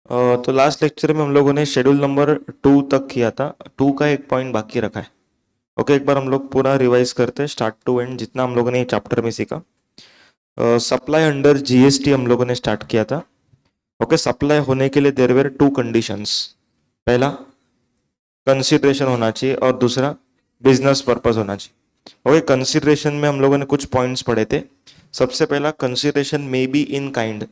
तो last lecture में हम लोगों ने शेड्यूल नंबर 2 तक किया था। 2 का एक पॉइंट बाकी रखा है। ओके, एक बार हम लोग पूरा रिवाइज करते हैं स्टार्ट टू एंड जितना हम लोगों ने चैप्टर में सीखा। सप्लाई अंडर जीएसटी हम लोगों ने स्टार्ट किया था। ओके, सप्लाई होने के लिए देयर वेर 2 कंडीशंस। पहला कंसिडरेशन होना चाहिए और दूसरा बिजनेस पर्पस होना चाहिए। ओके, कंसिडरेशन में हम लोगों ने कुछ पॉइंट्स पढ़े थे। सबसे पहला consideration may be in kind,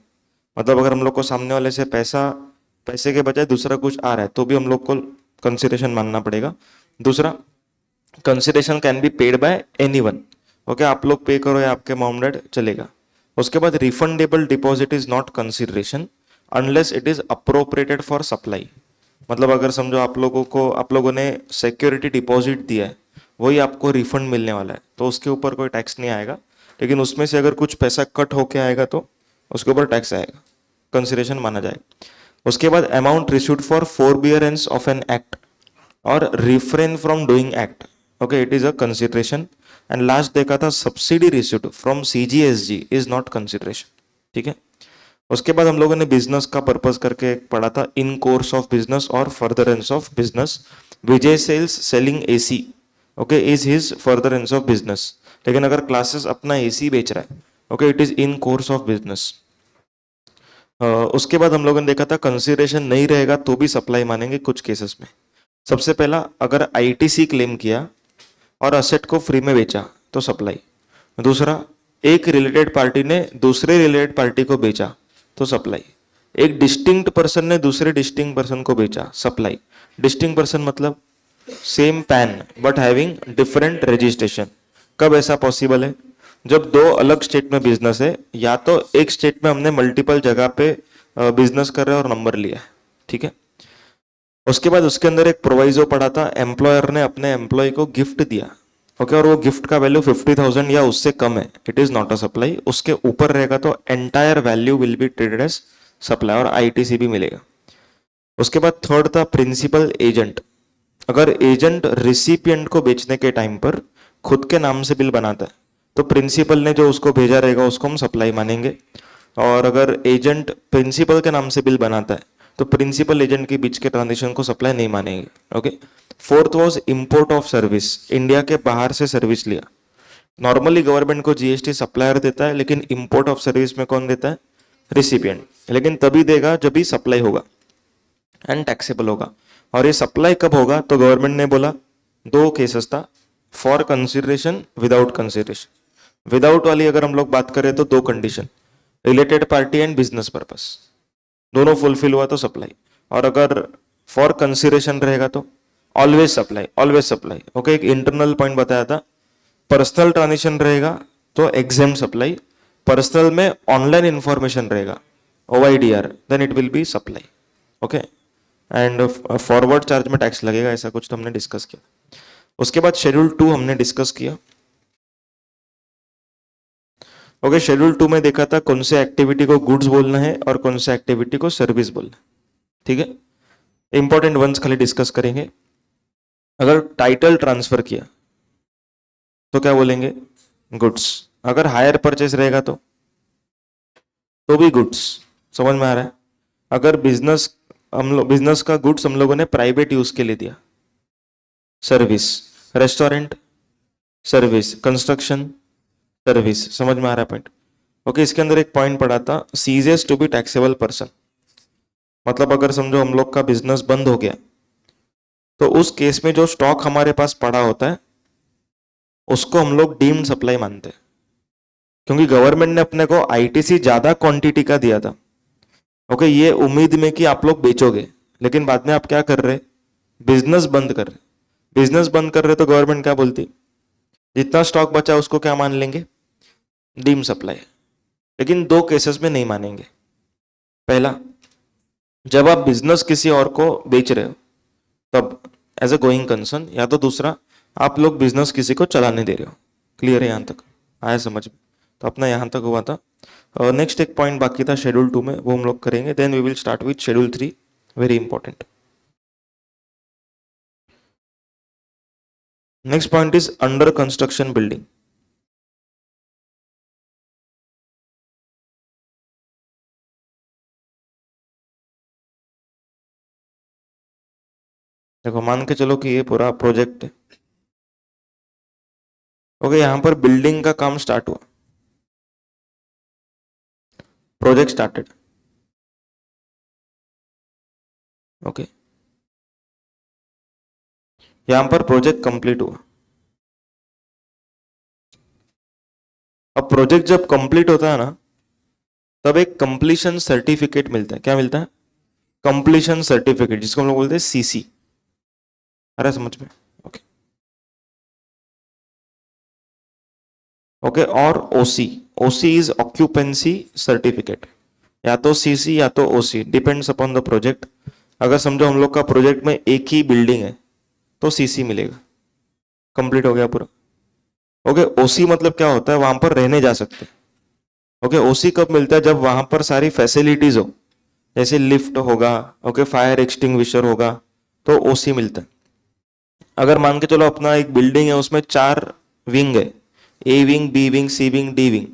मतलब अगर हम लोग को सामने वाले से पैसे के बजाय दूसरा कुछ आ रहा है तो भी हम लोग को कंसिडरेशन मानना पड़ेगा। दूसरा, consideration can be paid by anyone. Okay, आप लोग पे करो या आपके मॉम डैड, चलेगा। उसके बाद refundable deposit is not consideration unless it is appropriated for supply. मतलब अगर समझो आप लोगों ने सिक्योरिटी डिपॉजिट दिया है, वही आपको रिफंड मिलने वाला है तो उसके ऊपर कोई टैक्स नहीं आएगा। लेकिन उसमें से अगर कुछ पैसा कट होके आएगा तो उसके ऊपर टैक्स आएगा, कंसिडरेशन माना जाएगा। उसके बाद amount received for forbearance of an act और refrain from doing act. Okay, it is a consideration. And last देखा था subsidy received from CGSG is not consideration. ठीक है। उसके बाद हम लोगों ने बिजनेस का पर्पस करके पढ़ा था, इन कोर्स ऑफ बिजनेस और furtherance of business. Vijay sales selling AC, okay, is his furtherance of business. लेकिन अगर क्लासेस अपना एसी बेच रहा है, okay, it is in course of business. उसके बाद हम लोगों ने देखा था कंसिडरेशन नहीं रहेगा तो भी सप्लाई मानेंगे कुछ केसेस में। सबसे पहला, अगर आईटीसी क्लेम किया और असेट को फ्री में बेचा तो सप्लाई। दूसरा, एक रिलेटेड पार्टी ने दूसरे रिलेटेड पार्टी को बेचा तो सप्लाई। एक डिस्टिंक्ट पर्सन ने दूसरे डिस्टिंक्ट पर्सन को बेचा, सप्लाई। डिस्टिंक्ट पर्सन मतलब same pan but having different registration. कब ऐसा पॉसिबल है? जब दो अलग स्टेट में बिजनेस है, या तो एक स्टेट में हमने मल्टीपल जगह पे बिजनेस कर रहे हैं और नंबर लिया है। ठीक है। उसके बाद उसके अंदर एक प्रोवाइजो पड़ा था, एम्प्लॉयर ने अपने एम्प्लॉय को गिफ्ट दिया। ओके, और वो गिफ्ट का वैल्यू 50,000 या उससे कम है, it is not a supply. उसके ऊपर रहेगा तो entire value will be treated as supply और आईटीसी भी मिलेगा। उसके बाद थर्ड था प्रिंसिपल एजेंट। अगर एजेंट रिसिपिएंट को बेचने के टाइम पर खुद के नाम से बिल बनाता है तो प्रिंसिपल ने जो उसको भेजा रहेगा उसको हम सप्लाई मानेंगे। और अगर एजेंट प्रिंसिपल के नाम से बिल बनाता है तो प्रिंसिपल एजेंट के बीच के ट्रांजेक्शन को सप्लाई नहीं मानेंगे। Okay. Fourth was import of service, India के बाहर से सर्विस लिया। नॉर्मली गवर्नमेंट को जीएसटी सप्लायर देता है, लेकिन इंपोर्ट ऑफ सर्विस में कौन देता है? रिसिपिएंट। लेकिन तभी देगा जब भी सप्लाई होगा एंड टैक्सेबल होगा। और ये सप्लाई कब होगा? तो गवर्नमेंट ने बोला दो केसेस था, for consideration, without consideration. Without वाली अगर हम लोग बात करें तो दो condition, related party and business purpose, दोनों फुलफिल हुआ तो सप्लाई। और अगर फॉर कंसिडरेशन रहेगा तो always supply, always supply. Okay, एक इंटरनल पॉइंट बताया था। पर्सनल ट्रांजेक्शन रहेगा तो एग्जाम सप्लाई। पर्सनल में ऑनलाइन इंफॉर्मेशन रहेगा, OYDR, then it will be supply. Okay. And forward charge में टैक्स लगेगा, ऐसा कुछ तो हमने डिस्कस किया। उसके बाद शेड्यूल 2 हमने डिस्कस किया। ओके, शेड्यूल 2 में देखा था कौन से एक्टिविटी को गुड्स बोलना है और कौन से एक्टिविटी को सर्विस बोलना है। ठीक है। इंपॉर्टेंट वंस खाली डिस्कस करेंगे। अगर टाइटल ट्रांसफर किया तो क्या बोलेंगे? गुड्स। अगर हायर परचेस रहेगा तो भी गुड्स। समझ में आ रहा है? अगर बिजनेस का गुड्स हम लोगों ने प्राइवेट यूज के लिए दिया, service. Restaurant, service. Construction, service. समझ में आ रहा है पॉइंट? ओके, इसके अंदर एक पॉइंट पड़ा था, ceases to be taxable person. मतलब अगर समझो हम लोग का बिजनेस बंद हो गया तो उस केस में जो स्टॉक हमारे पास पड़ा होता है उसको हम लोग डीम्ड सप्लाई मानते हैं, क्योंकि गवर्नमेंट ने अपने को आईटीसी ज्यादा क्वांटिटी का दिया था। ओके, ये उम्मीद में कि आप लोग बेचोगे, लेकिन बाद में आप क्या कर रहे? बिजनेस बंद कर रहे। बिजनेस बंद कर रहे तो गवर्नमेंट क्या बोलती? जितना स्टॉक बचा उसको क्या मान लेंगे? Deem supply. लेकिन दो केसेस में नहीं मानेंगे। पहला, जब आप बिजनेस किसी और को बेच रहे हो तब एज अ गोइंग कंसर्न, या तो दूसरा, आप लोग बिजनेस किसी को चलाने दे रहे हो। क्लियर है यहां तक? आया समझ में? तो अपना यहां तक हुआ था। नेक्स्ट एक पॉइंट बाकी था शेड्यूल 2 में, वो हम लोग करेंगे। Then we will start with schedule 3, very important. Next point is under construction building. देखो मान के चलो कि ये पूरा प्रोजेक्ट है। ओके, यहां पर बिल्डिंग का काम स्टार्ट हुआ, प्रोजेक्ट स्टार्टेड। ओके, यहां पर प्रोजेक्ट कंप्लीट हुआ। अब प्रोजेक्ट जब कंप्लीट होता है ना, तब एक कंप्लीशन सर्टिफिकेट मिलता है। क्या मिलता है? कंप्लीशन सर्टिफिकेट, जिसको हम लोग बोलते हैं सीसी। आ रहा है समझ में? ओके। ओके, और OC. OC is occupancy certificate. या तो सीसी या तो OC, depends upon the project. अगर समझो हम लोग का प्रोजेक्ट में एक ही बिल्डिंग है तो सीसी मिलेगा। कंप्लीट हो गया पूरा। ओके, ओसी मतलब क्या होता है? वहां पर रहने जा सकते हैं। ओके, ओसी कब मिलता है? जब वहां पर सारी फैसिलिटीज हो, जैसे लिफ्ट होगा, ओके, फायर एक्सटिंग्विशर होगा, तो ओसी मिलता है। अगर मान के चलो अपना एक बिल्डिंग है, उसमें 4 विंग है, A wing, B wing, C wing, D wing,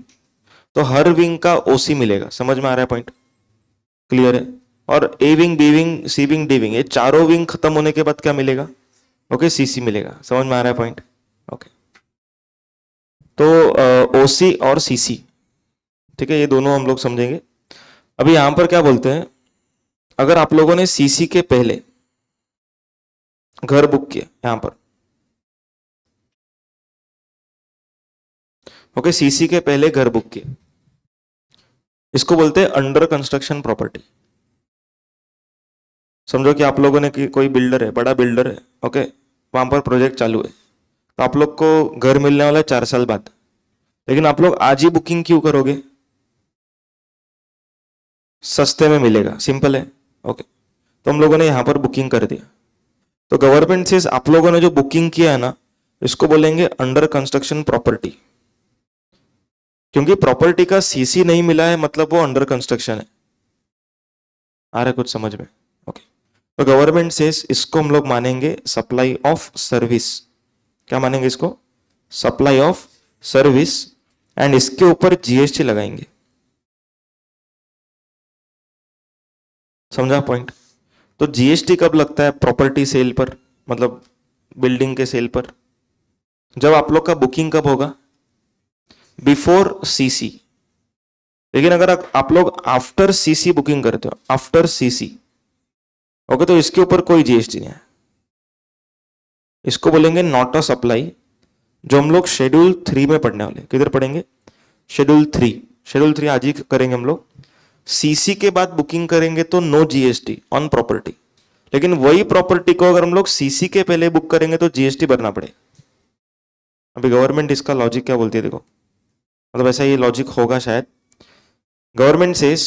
तो हर विंग का ओसी मिलेगा। समझ में आ रहा है पॉइंट? क्लियर है? और A wing, B wing, C wing, D wing, ये चारों विंग खत्म होने के बाद क्या मिलेगा? ओके, सीसी मिलेगा। समझ में आ रहा है पॉइंट? ओके, तो ओसी और सीसी, ठीक है, ये दोनों हम लोग समझेंगे। अभी यहां पर क्या बोलते हैं, अगर आप लोगों ने सीसी के पहले घर बुक किया यहां पर, ओके, सीसी के पहले घर बुक किया, इसको बोलते हैं अंडर कंस्ट्रक्शन प्रॉपर्टी। समझो कि आप लोगों ने कि कोई बिल्डर है, बड़ा बिल्डर है, ओके, वहां पर प्रोजेक्ट चालू है, तो आप लोग को घर मिलने वाला है 4 साल बाद, लेकिन आप लोग आज ही बुकिंग क्यों करोगे? सस्ते में मिलेगा, सिंपल है। ओके, तो हम लोगों ने यहां पर बुकिंग कर दिया, तो गवर्नमेंट से आप लोगों ने जो बुकिंग किया है ना, इसको बोलेंगे अंडर कंस्ट्रक्शन प्रॉपर्टी। क्योंकि प्रॉपर्टी का सीसी नहीं मिला है, मतलब वो अंडर कंस्ट्रक्शन है। आ रहा है कुछ समझ में? ओके, तो गवर्नमेंट से इसको हम लोग मानेंगे सप्लाई ऑफ सर्विस। क्या मानेंगे इसको? Supply of service. एंड इसके ऊपर जीएसटी लगाएंगे। समझा पॉइंट? तो जीएसटी कब लगता है? प्रॉपर्टी सेल पर, मतलब बिल्डिंग के सेल पर। जब आप लोग का बुकिंग कब होगा? Before CC. लेकिन अगर आप लोग आफ्टर सीसी बुकिंग करते हो, आफ्टर सीसी, ओके, तो इसके ऊपर कोई जीएसटी नहीं है। इसको बोलेंगे नॉट अ सप्लाई, जो हम लोग शेड्यूल 3 में पढ़ने वाले। किधर पढ़ेंगे? शेड्यूल 3। शेड्यूल 3 आज ही करेंगे हम लोग। सीसी के बाद बुकिंग करेंगे तो नो जीएसटी ऑन प्रॉपर्टी, लेकिन वही प्रॉपर्टी को अगर हम लोग सीसी के पहले बुक करेंगे तो जीएसटी भरना पड़ेगा। अभी गवर्नमेंट इसका लॉजिक क्या बोलती है देखो, मतलब ऐसा ये लॉजिक होगा शायद। गवर्नमेंट सेज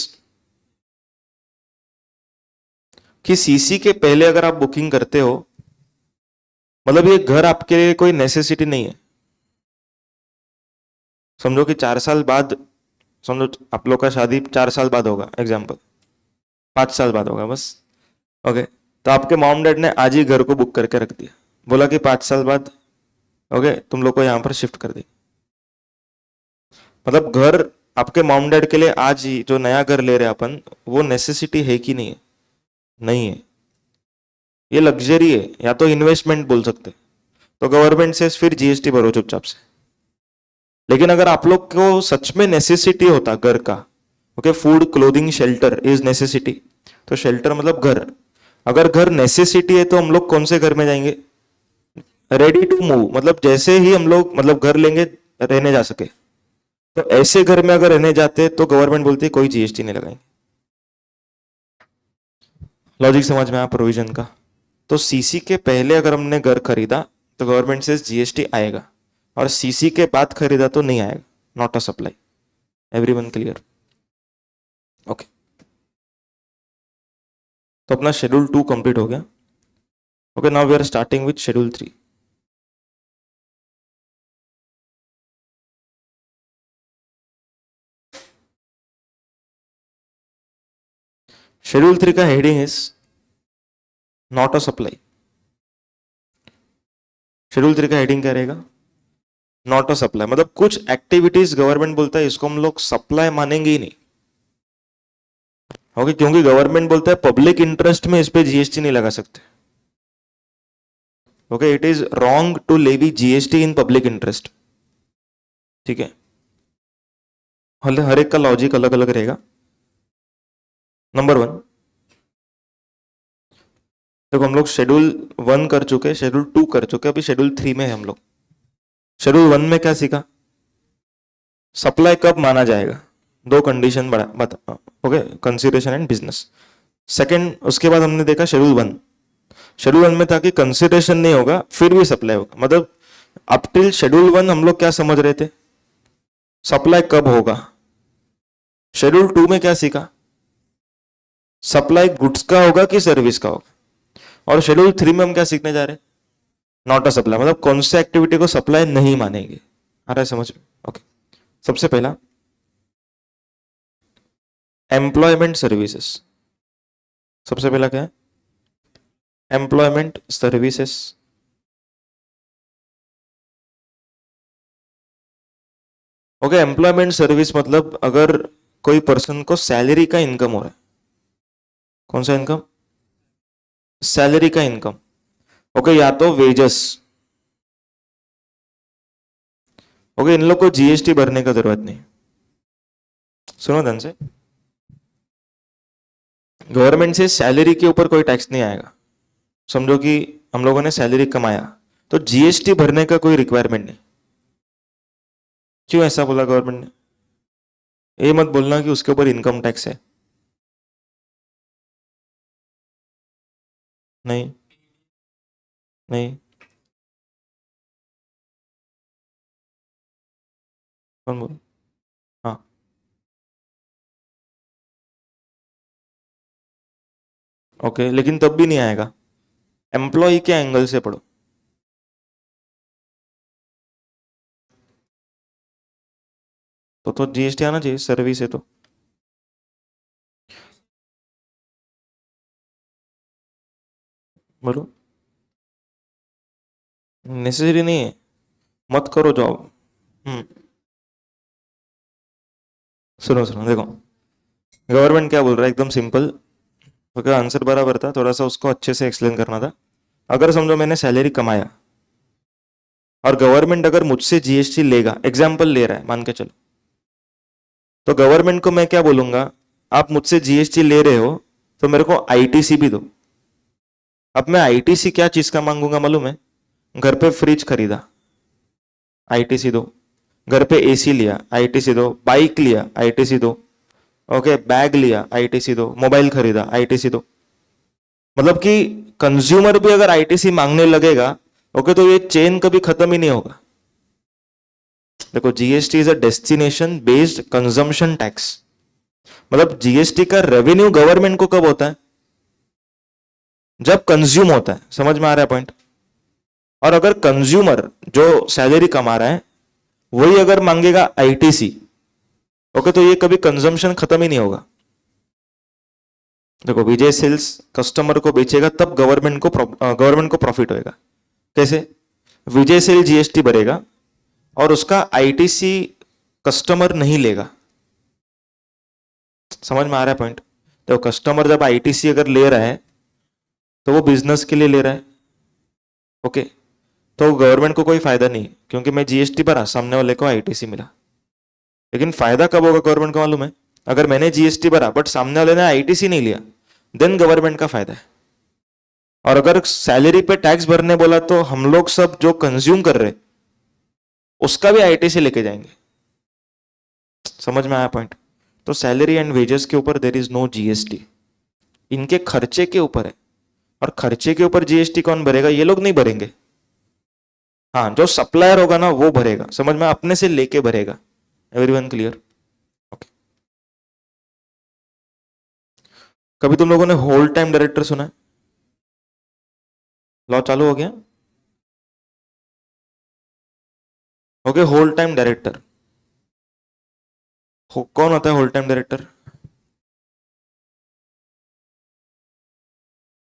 कि सीसी के पहले अगर आप बुकिंग करते हो, मतलब ये घर आपके लिए कोई नेसेसिटी नहीं है। समझो कि 4 साल बाद, समझो आप लोग का शादी 4 साल बाद होगा, एग्जाम्पल 5 साल बाद होगा बस। ओके, तो आपके मॉम डैड ने आज ही घर को बुक करके रख दिया, बोला कि 5 साल बाद, ओके, तुम लोग को यहां पर शिफ्ट कर दी। मतलब घर आपके मॉम डैड के लिए आज ही जो नया घर ले रहे हैं अपन, वो नेसेसिटी है कि नहीं है? नहीं है, ये लग्जरी है, या तो इन्वेस्टमेंट बोल सकते। तो गवर्नमेंट से फिर जीएसटी भरो चुपचाप से। लेकिन अगर आप लोग को सच में नेसेसिटी होता घर का, okay, food, clothing, shelter is necessity, तो शेल्टर मतलब घर। अगर घर नेसेसिटी है तो हम लोग कौन से घर में जाएंगे? रेडी टू मूव, मतलब जैसे ही हम लोग मतलब घर लेंगे, रहने जा सके। तो ऐसे घर में अगर रहने जाते तो गवर्नमेंट बोलती है कोई जीएसटी नहीं लगाएंगे। लॉजिक समझ में आया प्रोविजन का? तो सीसी के पहले अगर हमने घर खरीदा तो गवर्नमेंट से जीएसटी आएगा, और सीसी के बाद खरीदा तो नहीं आएगा। Not a supply. Everyone clear? Okay, तो अपना शेड्यूल 2 कंप्लीट हो गया। Okay, now we are starting with schedule 3। Schedule 3 का heading is not a supply. Schedule 3 का हेडिंग क्या रहेगा? नॉट अ सप्लाई, मतलब कुछ एक्टिविटीज गवर्नमेंट बोलता है इसको हम लोग सप्लाई मानेंगे ही नहीं। ओके, क्योंकि गवर्नमेंट बोलता है पब्लिक इंटरेस्ट में इस पे जीएसटी नहीं लगा सकते। Okay, it is wrong to levy GST in public interest. ठीक है, हर एक का लॉजिक अलग अलग रहेगा। नंबर वन, देखो हम लोग शेड्यूल 1 कर चुके, शेड्यूल 2 कर चुके, अभी शेड्यूल 3 में है हम लोग। शेड्यूल 1 में क्या सीखा? सप्लाई कब माना जाएगा, दो कंडीशन बड़ा बता, okay, consideration and business. Second, उसके बाद हमने देखा शेड्यूल 1, शेड्यूल 1 में था कि कंसिडरेशन नहीं होगा फिर भी सप्लाई होगा, मतलब अप टिल शेड्यूल 1 हम लोग क्या समझ रहे थे, सप्लाई कब होगा। शेड्यूल 2 में क्या सीखा, सप्लाई गुड्स का होगा कि सर्विस का होगा। और शेड्यूल 3 में हम क्या सीखने जा रहे हैं, नॉट अ सप्लाई, मतलब कौन से एक्टिविटी को सप्लाई नहीं मानेंगे। आ रहा है समझ में? ओके, सबसे पहला एम्प्लॉयमेंट सर्विसेज। सबसे पहला क्या है, employment services. Okay, employment service मतलब अगर कोई पर्सन को सैलरी का इनकम हो रहा है, कौन सा इनकम, सैलरी का इनकम। ओके, या तो वेजेस। ओके, इन लोग को जीएसटी भरने का जरूरत नहीं। सुनो ध्यान से, गवर्नमेंट से सैलरी के ऊपर कोई टैक्स नहीं आएगा। समझो कि हम लोगों ने सैलरी कमाया, तो जीएसटी भरने का कोई रिक्वायरमेंट नहीं। क्यों ऐसा बोला गवर्नमेंट ने? ये मत बोलना कि उसके ऊपर इनकम टैक्स है। नहीं, नहीं। कौन बोल? हाँ, ओके, लेकिन तब भी नहीं आएगा। एम्प्लॉय के एंगल से पढ़ो। तो जीएसटी आना चाहिए, सर्विस है तो। बोलो, नेसेसरी नहीं है, मत करो जॉब। हम्म, सुनो सुनो, देखो गवर्नमेंट क्या बोल रहा है, एकदम सिंपल। ओके, आंसर बराबर था, थोड़ा सा उसको अच्छे से एक्सप्लेन करना था। अगर समझो मैंने सैलरी कमाया और गवर्नमेंट अगर मुझसे जीएसटी लेगा, एग्जाम्पल ले रहा है मान के चलो, तो गवर्नमेंट को मैं क्या बोलूंगा, आप मुझसे जीएसटी ले रहे हो तो मेरे को आईटीसी भी दो। अब मैं आईटीसी क्या चीज का मांगूंगा मालूम है, घर पे फ्रिज खरीदा, आईटीसी दो। घर पे एसी लिया, आईटीसी दो। बाइक लिया, आईटीसी दो। ओके, बैग लिया, आईटीसी दो। मोबाइल खरीदा, आईटीसी दो। मतलब कि कंज्यूमर भी अगर आईटीसी मांगने लगेगा, ओके, तो ये चेन कभी खत्म ही नहीं होगा। देखो, GST is a destination based consumption tax. मतलब जीएसटी का रेवेन्यू गवर्नमेंट को कब होता है, जब कंज्यूम होता है। समझ में आ रहा है पॉइंट? और अगर कंज्यूमर जो सैलरी कमा रहा है वही अगर मांगेगा आईटीसी, ओके, तो ये कभी कंजम्पशन खत्म ही नहीं होगा। देखो, विजय सेल्स कस्टमर को बेचेगा तब गवर्नमेंट को प्रॉफिट होएगा। कैसे? विजय सेल जीएसटी भरेगा और उसका आईटीसी कस्टमर नहीं लेगा। समझ में आ रहा है पॉइंट? तो कस्टमर जब आईटीसी अगर ले रहा है तो वो बिजनेस के लिए ले रहा है। ओके, तो गवर्नमेंट को कोई फायदा नहीं, क्योंकि मैं जीएसटी भरा, सामने वाले को आईटीसी मिला। लेकिन फायदा कब होगा गवर्नमेंट को मालूम है, अगर मैंने जीएसटी भरा बट सामने वाले ने आईटीसी नहीं लिया, देन गवर्नमेंट का फायदा है। और अगर सैलरी पे टैक्स भरने बोला तो हम लोग सब जो कंज्यूम कर रहे उसका भी आईटीसी लेके जाएंगे। समझ में आया पॉइंट? तो सैलरी एंड वेजेस के ऊपर देर इज नो जीएसटी, इनके खर्चे के ऊपर है। और खर्चे के ऊपर जीएसटी कौन भरेगा, ये लोग नहीं भरेंगे। हाँ, जो सप्लायर होगा ना वो भरेगा, समझ में, अपने से लेके भरेगा। Everyone clear? ओके, कभी तुम लोगों ने होल टाइम डायरेक्टर सुना है? लॉ चालू हो गया। ओके, होल टाइम डायरेक्टर, कौन होता है होल टाइम डायरेक्टर?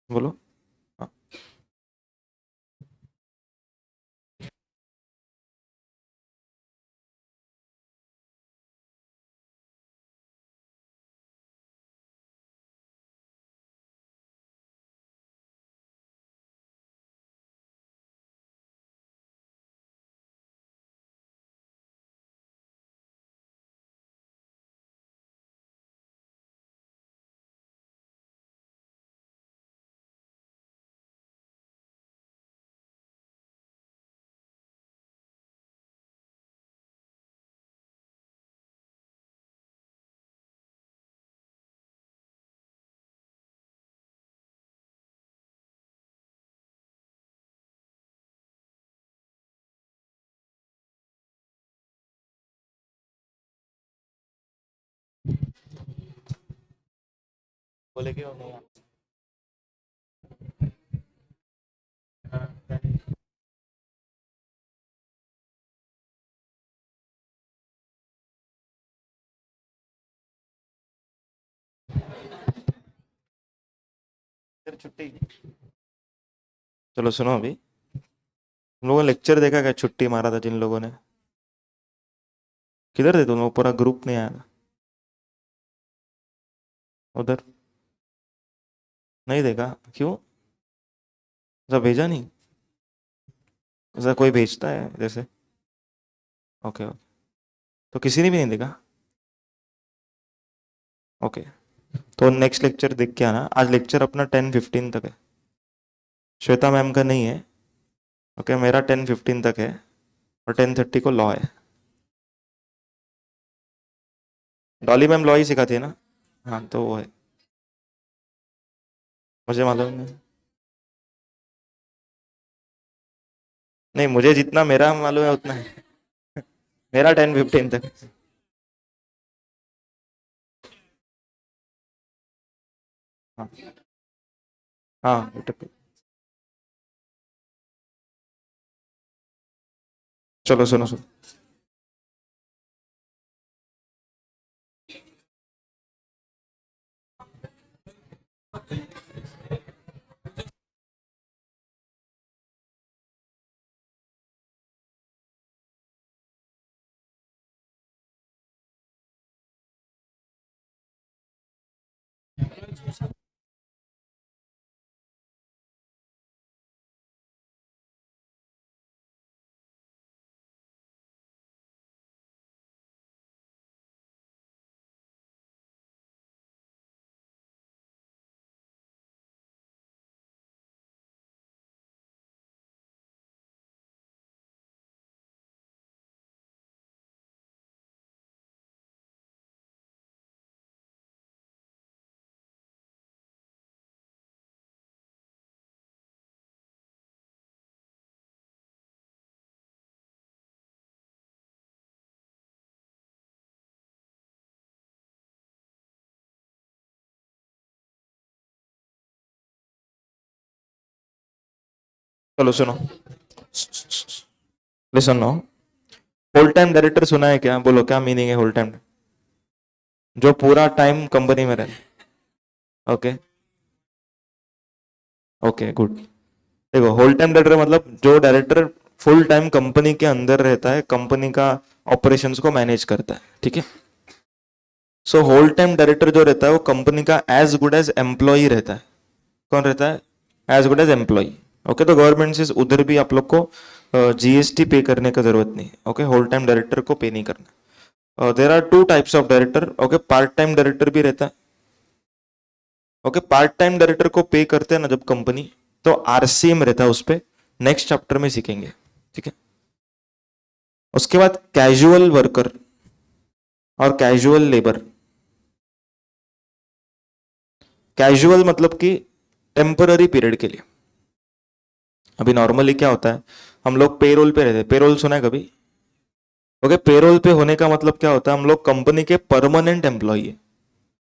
बोलो। हाँ, बोले कि वो नहीं फिर छुट्टी। चलो सुनो, अभी तुम लोगों ने लेक्चर देखा क्या? छुट्टी मारा था जिन लोगों ने, किधर थे तुम लोग? पूरा ग्रुप नहीं आया था उधर? नहीं देखा क्यों? ऐसा भेजा नहीं? ऐसा कोई भेजता है जैसे? ओके ओके, तो किसी ने भी नहीं देखा? ओके, तो नेक्स्ट लेक्चर देख के आना। आज लेक्चर अपना 10:15 तक है, श्वेता मैम का नहीं है। ओके, मेरा 10:15 तक है और 10:30 को लॉ है। डॉली मैम लॉ ही सिखाती है ना? हाँ तो वो है, मुझे मालूम नहीं। नहीं, मुझे जितना मेरा मालूम है उतना है। मेरा 10:15 तक। हाँ हाँ बेटा। चलो सुनो सुनो, चलो सुनो, listen no. Whole time director सुना है क्या? बोलो क्या मीनिंग है होल टाइम? जो पूरा टाइम कंपनी में रहे। Okay okay good. देखो, होल टाइम डायरेक्टर मतलब जो डायरेक्टर फुल टाइम कंपनी के अंदर रहता है, कंपनी का ऑपरेशंस को मैनेज करता है, ठीक है। सो होल टाइम डायरेक्टर जो रहता है वो कंपनी का एज गुड एज एम्प्लॉय रहता है। कौन रहता है? As good as employ. Okay, तो गवर्नमेंट से उधर भी आप लोग को जीएसटी पे करने का जरूरत नहीं। ओके, होल टाइम डायरेक्टर को पे नहीं करना। There are two types of director. Okay, part time director भी रहता है। ओके, पार्ट टाइम डायरेक्टर को पे करते हैं ना जब कंपनी, तो आरसीएम रहता है उस पर। नेक्स्ट चैप्टर में सीखेंगे, ठीक है। उसके बाद कैजुअल वर्कर और कैजुअल लेबर। कैजुअल मतलब कि टेम्पररी पीरियड के लिए। अभी नॉर्मली क्या होता है, हम लोग पेरोल पे रहते हैं। पेरोल सुना है कभी? ओके, पेरोल पे होने का मतलब क्या होता है, हम लोग कंपनी के परमानेंट एम्प्लॉय है।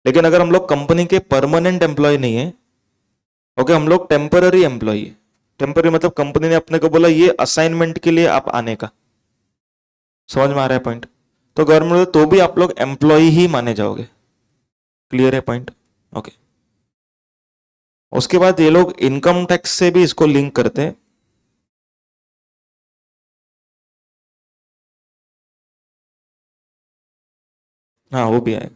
लेकिन अगर हम लोग कंपनी के परमानेंट एम्प्लॉय नहीं है, ओके, हम लोग टेम्पररी एम्प्लॉय है। टेम्पररी मतलब कंपनी ने अपने को बोला ये असाइनमेंट के लिए आप आने का। समझ में आ रहा है पॉइंट? तो गवर्नमेंट तो भी आप लोग एम्प्लॉय ही माने जाओगे। क्लियर है पॉइंट? ओके। उसके बाद ये लोग इनकम टैक्स से भी इसको लिंक करते हैं। हाँ वो भी है।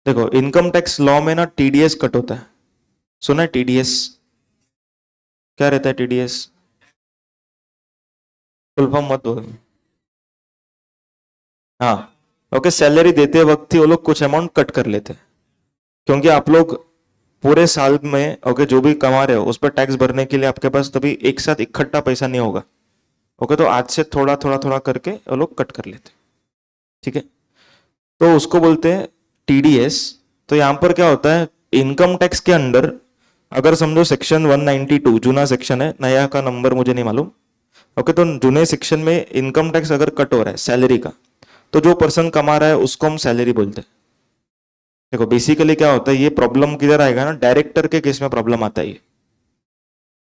देखो, इनकम टैक्स लॉ में ना टीडीएस कट होता है। सुना है टीडीएस? क्या रहता है टीडीएस? फुल फॉर्म मत बोलो। हाँ, ओके, सैलरी देते वक्त ही वो लोग कुछ अमाउंट कट कर लेते हैं। क्योंकि आप लोग पूरे साल में ओके जो भी कमा रहे हो उस पर टैक्स भरने के लिए आपके पास तभी एक साथ इकट्ठा पैसा नहीं होगा। ओके, तो आज से थोड़ा थोड़ा थोड़ा करके वो लोग कट कर लेते हैं, ठीक है। तो उसको बोलते हैं टीडीएस। तो यहां पर क्या होता है, इनकम टैक्स के अंडर अगर समझो सेक्शन 192 जूना सेक्शन है, नया का नंबर मुझे नहीं मालूम। ओके, तो जूने सेक्शन में इनकम टैक्स अगर कट हो रहा है सैलरी का, तो जो पर्सन कमा रहा है उसको हम सैलरी बोलते हैं। देखो बेसिकली क्या होता है, ये प्रॉब्लम किधर आएगा ना, डायरेक्टर के केस में प्रॉब्लम आता है ये।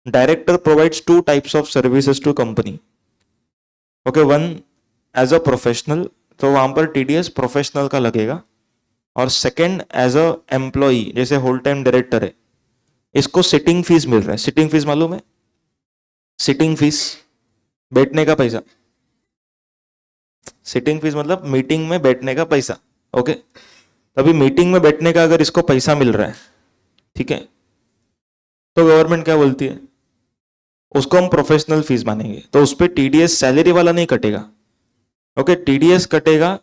Director provides two types of services to company. Okay, one as a professional, तो वहां पर टीडीएस प्रोफेशनल का लगेगा। और सेकंड एज अ एम्प्लॉई, जैसे होल टाइम डायरेक्टर है, इसको सिटिंग फीस मिल रहा है। सिटिंग फीस मालूम है? सिटिंग फीस, बैठने का पैसा। सिटिंग फीस मतलब मीटिंग में बैठने का पैसा। ओके, तभी मीटिंग में बैठने का अगर इसको पैसा मिल रहा है, ठीक है, तो गवर्नमेंट क्या बोलती है, उसको हम प्रोफेशनल फीस मानेंगे, तो उस पर टीडीएस सैलरी वाला नहीं कटेगा। ओके, टीडीएस कटेगा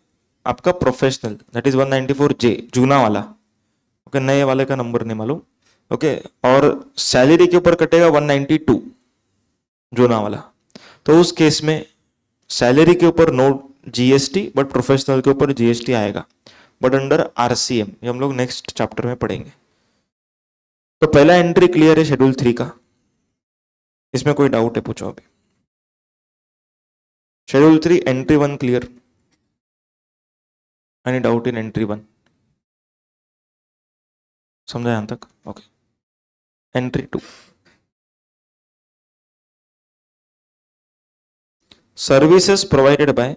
आपका प्रोफेशनल, दैट इज 194J, जूना वाला। ओके, नए वाले का नंबर नहीं मालूम। ओके, और सैलरी के ऊपर कटेगा 192, जूना वाला। तो उस केस में सैलरी के ऊपर नो जीएसटी, बट प्रोफेशनल के ऊपर जीएसटी आएगा, बट अंडर आरसीएम। ये हम लोग नेक्स्ट चैप्टर में पढ़ेंगे। तो पहला एंट्री क्लियर है शेड्यूल 3 का, इसमें कोई डाउट है पूछो अभी। Schedule 3 entry 1 clear? Any doubt in entry 1? समझा यहां तक? Okay, entry 2, services provided by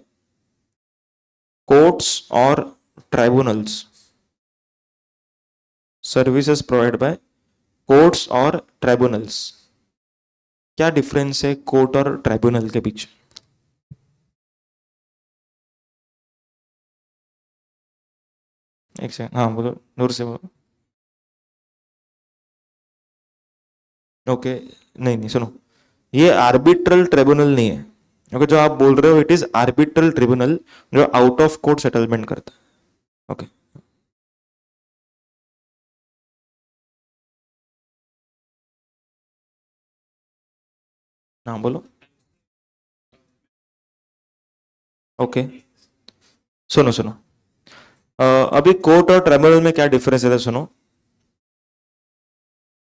courts और tribunals. Services provide by courts और ट्राइब्यूनल्स। क्या डिफरेंस है कोर्ट और ट्राइब्यूनल के बीच? एक सेकंड, हाँ बोलो, दूर से बोलो। ओके, नहीं नहीं सुनो, ये आर्बिट्रल ट्रिब्यूनल नहीं है। ओके, जो आप बोल रहे हो इट इज आर्बिट्रल ट्रिब्यूनल, जो आउट ऑफ कोर्ट सेटलमेंट करता है। ओके, हाँ बोलो। ओके, सुनो सुनो, अभी कोर्ट और ट्रिब्यूनल में क्या डिफरेंस है, तो सुनो।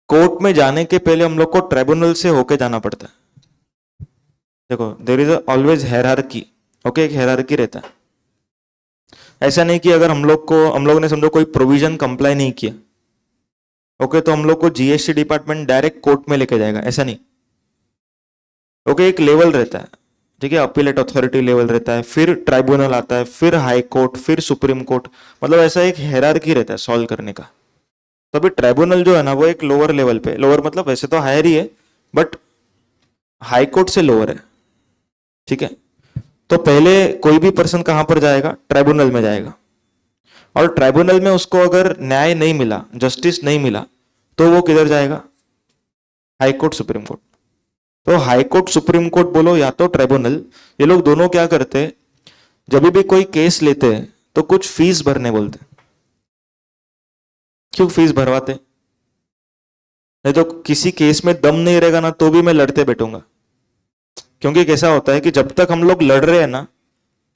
कोर्ट में जाने के पहले हम लोग को ट्रिब्यूनल से होके जाना पड़ता है। देखो, there is always hierarchy. Okay, एक हायरार्की रहता है। ऐसा नहीं कि अगर हम लोग ने समझो कोई प्रोविजन कंप्लाई नहीं किया, ओके, तो हम लोग को जीएसटी डिपार्टमेंट डायरेक्ट कोर्ट में लेके जाएगा, ऐसा नहीं। ओके, एक लेवल रहता है, ठीक है, अपीलेट अथॉरिटी लेवल रहता है, फिर ट्राइब्यूनल आता है, फिर हाई कोर्ट, फिर सुप्रीम कोर्ट। मतलब ऐसा एक हेरारकी रहता है सॉल्व करने का। तो अभी ट्राइब्यूनल जो है ना, वो एक लोअर लेवल पे, लोअर मतलब वैसे तो हायर ही है, बट हाई कोर्ट से लोअर है, ठीक है। तो पहले कोई भी पर्सन कहां पर जाएगा, ट्राइब्यूनल में जाएगा। और ट्राइब्यूनल में उसको अगर न्याय नहीं मिला, जस्टिस नहीं मिला, तो वो किधर जाएगा, हाई कोर्ट, सुप्रीम कोर्ट। तो हाई कोर्ट, सुप्रीम कोर्ट बोलो या तो ट्राइब्यूनल, ये लोग दोनों क्या करते हैं, जब भी कोई केस लेते हैं तो कुछ फीस भरने बोलते हैं। क्यों फीस भरवाते? नहीं तो किसी केस में दम नहीं रहेगा ना, तो भी मैं लड़ते बैठूंगा। क्योंकि कैसा होता है कि जब तक हम लोग लड़ रहे हैं ना,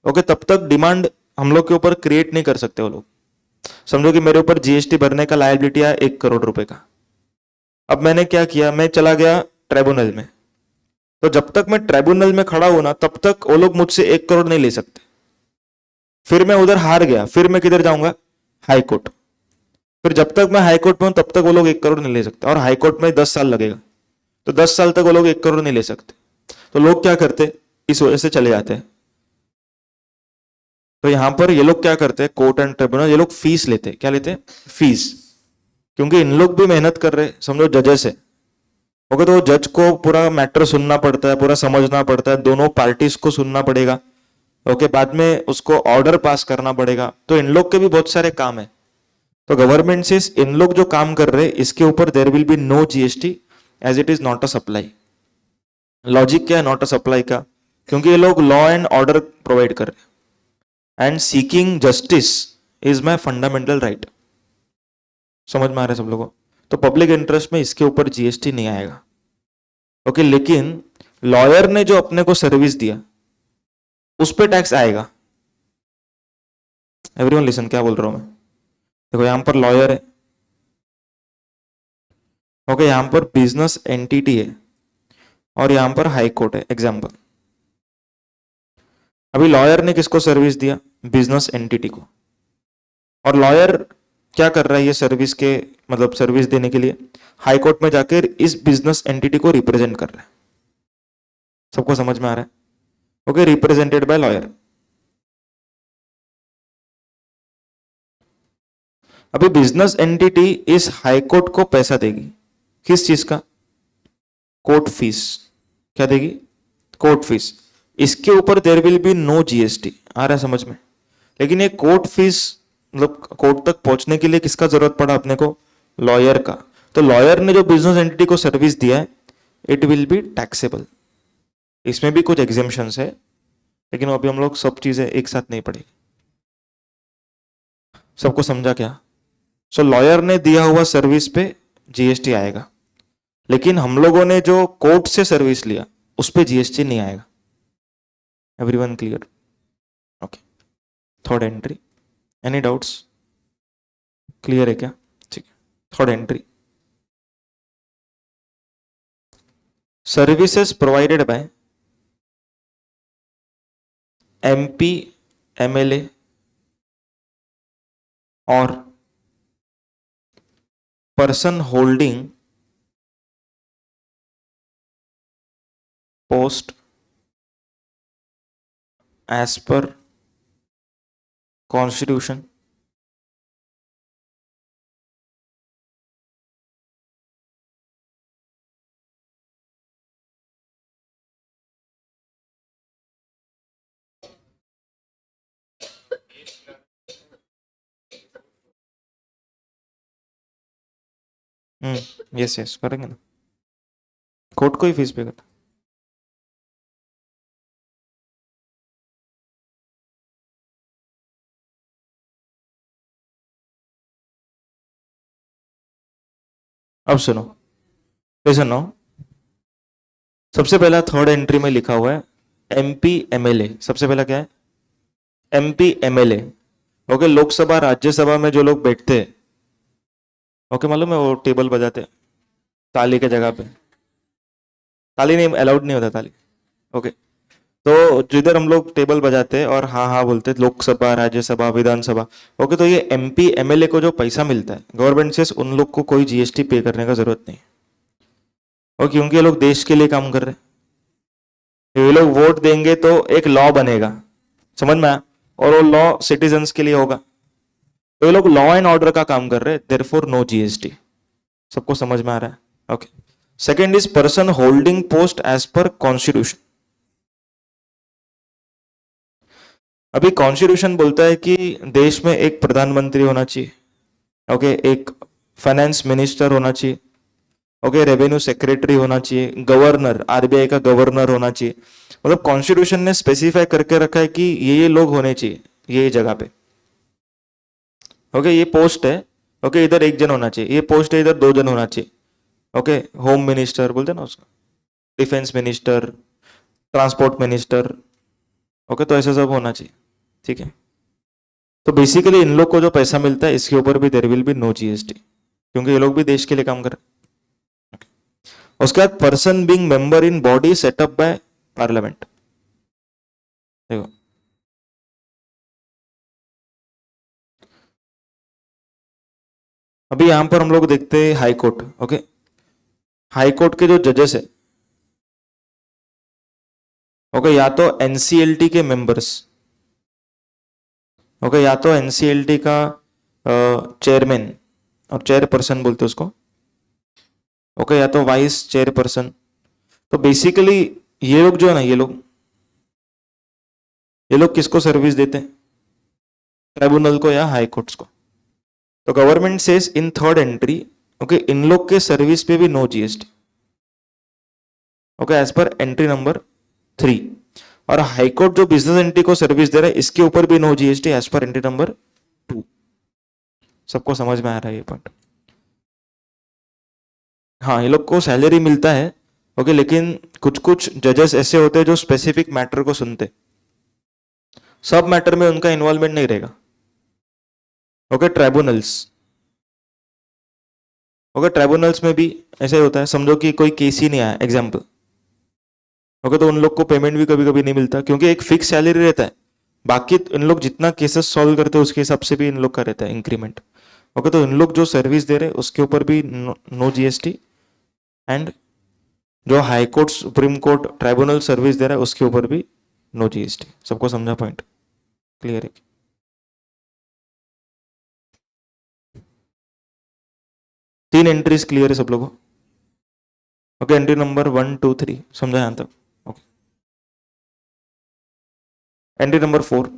ओके, तब तक डिमांड हम लोग के ऊपर क्रिएट नहीं कर सकते वो लोग। समझो कि मेरे ऊपर जीएसटी भरने का लायबिलिटी है 1 करोड़ रुपए का। अब मैंने क्या किया, मैं चला गया ट्राइब्यूनल में। तो जब तक मैं ट्राइब्यूनल में खड़ा हूं ना, तब तक वो लोग मुझसे 1 करोड़ नहीं ले सकते। फिर मैं उधर हार गया, फिर मैं किधर जाऊंगा, हाई कोर्ट। फिर जब तक मैं हाई कोर्ट में हूं, तब तक वो लोग 1 करोड़ नहीं ले सकते, और हाई कोर्ट में 10 साल लगेगा। तो 10 साल तक वो लोग 1 करोड़ नहीं ले सकते। तो लोग क्या करते, इस वजह से चले जाते हैं। तो यहां पर ये लोग क्या करते हैं, कोर्ट एंड ट्रिब्यूनल, ये लोग फीस लेते हैं। क्या लेते हैं, फीस। क्योंकि इन लोग भी मेहनत कर रहे, समझो जजेस है। ओके, तो जज को पूरा मैटर सुनना पड़ता है, पूरा समझना पड़ता है, दोनों पार्टीज को सुनना पड़ेगा। ओके, बाद में उसको ऑर्डर पास करना पड़ेगा। तो इन लोग के भी बहुत सारे काम है। तो गवर्नमेंट से इन लोग जो काम कर रहे हैं, इसके ऊपर there will be no GST, as it is not a supply. Logic क्या है नॉट अ सप्लाई का? क्योंकि ये लोग लॉ एंड ऑर्डर प्रोवाइड कर रहे हैं, and seeking justice is my fundamental right. समझ में आ रहा है सब लोगों को? तो पब्लिक इंटरेस्ट में इसके ऊपर जीएसटी नहीं आएगा। ओके, लेकिन लॉयर ने जो अपने को सर्विस दिया, उस पर टैक्स आएगा। एवरीवन लिसन, क्या बोल रहा हूं मैं? देखो, यहां पर लॉयर है, ओके, यहां पर बिजनेस एंटिटी है, और यहां पर हाई कोर्ट है। एग्जाम्पल, अभी लॉयर ने किसको सर्विस दिया, बिजनेस एंटिटी को। और लॉयर क्या कर रहा है ये सर्विस के मतलब सर्विस देने के लिए हाई कोर्ट में जाकर इस बिजनेस एंटिटी को रिप्रेजेंट कर रहा है। सबको समझ में आ रहा है? Okay, represented by lawyer. अभी बिजनेस एंटिटी इस हाई कोर्ट को पैसा देगी, किस चीज का? Court fees. क्या देगी? Court fees. इसके ऊपर there will be no GST. आ रहा है समझ में? लेकिन ये कोर्ट फीस मतलब कोर्ट तक पहुंचने के लिए किसका जरूरत पड़ा अपने को? लॉयर का। तो लॉयर ने जो बिजनेस एंटिटी को सर्विस दिया है इट विल बी टैक्सेबल। इसमें भी कुछ एग्जेम्पशंस है, लेकिन अभी हम लोग सब चीजें एक साथ नहीं पढ़ेंगे। सबको समझा क्या? सो लॉयर ने दिया हुआ सर्विस पे जीएसटी आएगा, लेकिन हम लोगों ने जो कोर्ट से सर्विस लिया उस पे जीएसटी नहीं आएगा। Everyone clear? Okay, third entry. Any doubts? Clear है क्या? ठीक है, third entry. Services provided by MP, MLA और person holding post as per constitution yes yes करेंगे ना, कोर्ट को ही फीस पे करना। अब सुनो, लिसन नो। सबसे पहला थर्ड एंट्री में लिखा हुआ है एमपी एमएलए। सबसे पहला क्या है? MP MLA. Okay, Lok Sabha Rajya Sabha में जो लोग बैठते हैं, ओके मालूम है वो टेबल बजाते हैं ताली के जगह पे। ताली नहीं अलाउड नहीं होता ताली। ओके, तो जिधर हम लोग टेबल बजाते हैं और हाँ हाँ बोलते हैं, लोकसभा राज्यसभा विधानसभा। ओके, तो ये एमपी एमएलए को जो पैसा मिलता है गवर्नमेंट से, उन लोग को कोई जीएसटी पे करने का जरूरत नहीं। और क्योंकि ये लोग देश के लिए काम कर रहे हैं, ये लोग वोट देंगे तो एक लॉ बनेगा, समझ में आया? और वो लॉ सिटीजन्स के लिए होगा, तो ये लोग लॉ एंड ऑर्डर का काम कर रहे हैं, देयरफॉर नो जीएसटी। सबको समझ में आ रहा है? Okay. Second is person holding post as per constitution. अभी कॉन्स्टिट्यूशन बोलता है कि देश में एक प्रधानमंत्री होना चाहिए, ओके, एक फाइनेंस मिनिस्टर होना चाहिए, ओके, रेवेन्यू सेक्रेटरी होना चाहिए, गवर्नर, आरबीआई का गवर्नर होना चाहिए। मतलब कॉन्स्टिट्यूशन ने स्पेसिफाई करके रखा है कि ये लोग होने चाहिए ये जगह पे। ओके, ये पोस्ट है, ओके, इधर एक जन होना चाहिए, ये पोस्ट है इधर दो जन होना चाहिए। ओके, होम मिनिस्टर बोलते हैं ना उसको, defence minister, transport minister. Okay, तो ऐसा सब होना चाहिए, ठीक है। तो बेसिकली इन लोग को जो पैसा मिलता है इसके ऊपर भी there will be no GST, क्योंकि ये लोग भी देश के लिए काम कर रहे हैं। उसके बाद person being member in body setup by parliament. देखो, अभी यहां पर हम लोग देखते हैं high court. Okay, high court के जो जजेस है, ओके, या तो एनसीएलटी के मेंबर्स, ओके, या तो एनसीएलटी का चेयरमैन और चेयरपर्सन बोलते हैं उसको, ओके, या तो वाइस चेयरपर्सन। तो बेसिकली ये लोग जो है ना, ये लोग किसको सर्विस देते हैं? ट्राइब्यूनल को या हाई कोर्ट्स को। तो government says in third entry, okay, इन लोग के सर्विस पे भी no GST, okay, as per entry number 3। और हाईकोर्ट जो बिजनेस एंटिटी को सर्विस दे रहा है इसके ऊपर भी no GST as per entry number 2। सबको समझ में आ रहा है ये पॉइंट? हाँ, ये लोग को सैलरी मिलता है, ओके, लेकिन कुछ कुछ जजेस ऐसे होते हैं जो स्पेसिफिक मैटर को सुनते, सब मैटर में उनका इन्वॉल्वमेंट नहीं रहेगा। ओके, ट्राइब्यूनल्स, ओके, ट्राइब्यूनल्स में भी ऐसे होता है, समझो कि कोई केस ही नहीं आया एग्जाम्पल, ओके, तो उन लोग को पेमेंट भी कभी कभी नहीं मिलता, क्योंकि एक फिक्स सैलरी रहता है, बाकी इन लोग जितना केसेस सॉल्व करते हैं उसके हिसाब से भी इन लोग का रहता है इंक्रीमेंट। ओके, तो इन लोग जो सर्विस दे रहे उसके ऊपर भी नो जीएसटी, एंड जो high court supreme court tribunal service दे रहा है उसके ऊपर भी नो जीएसटी। सबको समझा पॉइंट? क्लियर है? तीन एंट्रीज क्लियर है सब लोगों? ओके, एंट्री नंबर 1, 2, 3 समझा यहां तक? Okay, entry number 4।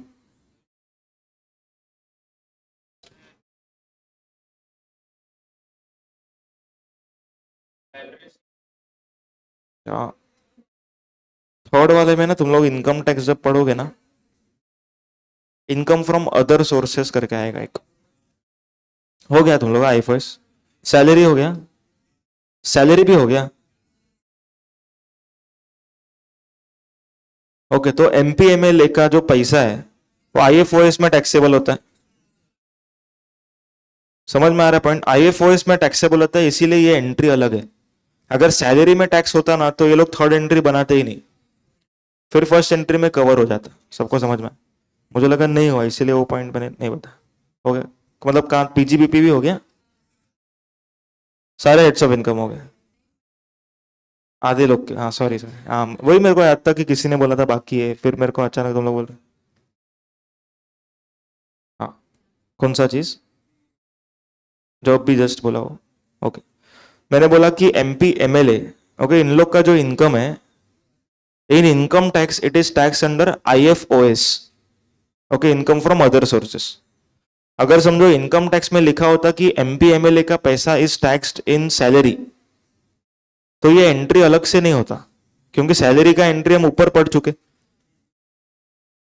थर्ड वाले में ना तुम लोग इनकम टैक्स जब पढ़ोगे ना, इनकम फ्रॉम अदर सोर्सेस करके आएगा एक। हो गया तुम लोग आईएफएस? सैलरी हो गया? सैलरी भी हो गया? ओके, तो एमपीएमएल का जो पैसा है वो आईएफओएस में टैक्सेबल होता है। समझ में आ रहा है पॉइंट? आईएफओएस में टैक्सेबल होता है, इसीलिए ये एंट्री अलग है। अगर सैलरी में टैक्स होता ना तो ये लोग थर्ड एंट्री बनाते ही नहीं, फिर फर्स्ट एंट्री में कवर हो जाता। सबको समझ में? मुझे लगा नहीं हुआ, इसीलिए वो पॉइंट मैंने नहीं बता। हो गया मतलब कहाँ पीजीबीपी भी हो गया, सारे हेड्स ऑफ इनकम हो गए आधे लोग के। हाँ सॉरी सॉरी, हाँ वही मेरे को याद था कि किसी ने बोला था बाकी है, फिर मेरे को अचानक तुम लोग बोल रहे। हाँ, कौन सा चीज? जो भी जस्ट बोला हो। ओके, मैंने बोला कि एमपी एमएलए, ओके, इन लोग का जो इनकम है, इन income tax it is tax under IFOS. Okay, income from other sources. अगर समझो इनकम टैक्स में लिखा होता कि एमपी एमएलए का पैसा इज टैक्स्ड इन सैलरी, तो ये एंट्री अलग से नहीं होता, क्योंकि सैलरी का एंट्री हम ऊपर पढ़ चुके।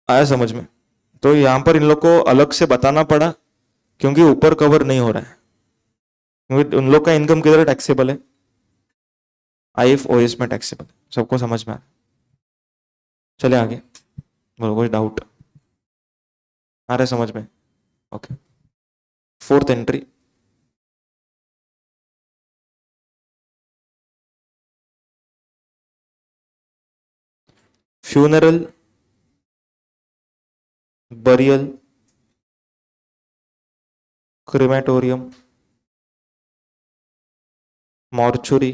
आया समझ में? तो यहां पर इन लोग को अलग से बताना पड़ा, क्योंकि ऊपर कवर नहीं हो रहा है, क्योंकि उन लोग का इनकम किधर टैक्सेबल है? आईएफओएस में टैक्सेबल। सबको समझ में आ रहा है? चले आगे, बोलो कोई डाउट आ रहा है समझ में? Okay, fourth entry. Funeral, burial, crematorium, mortuary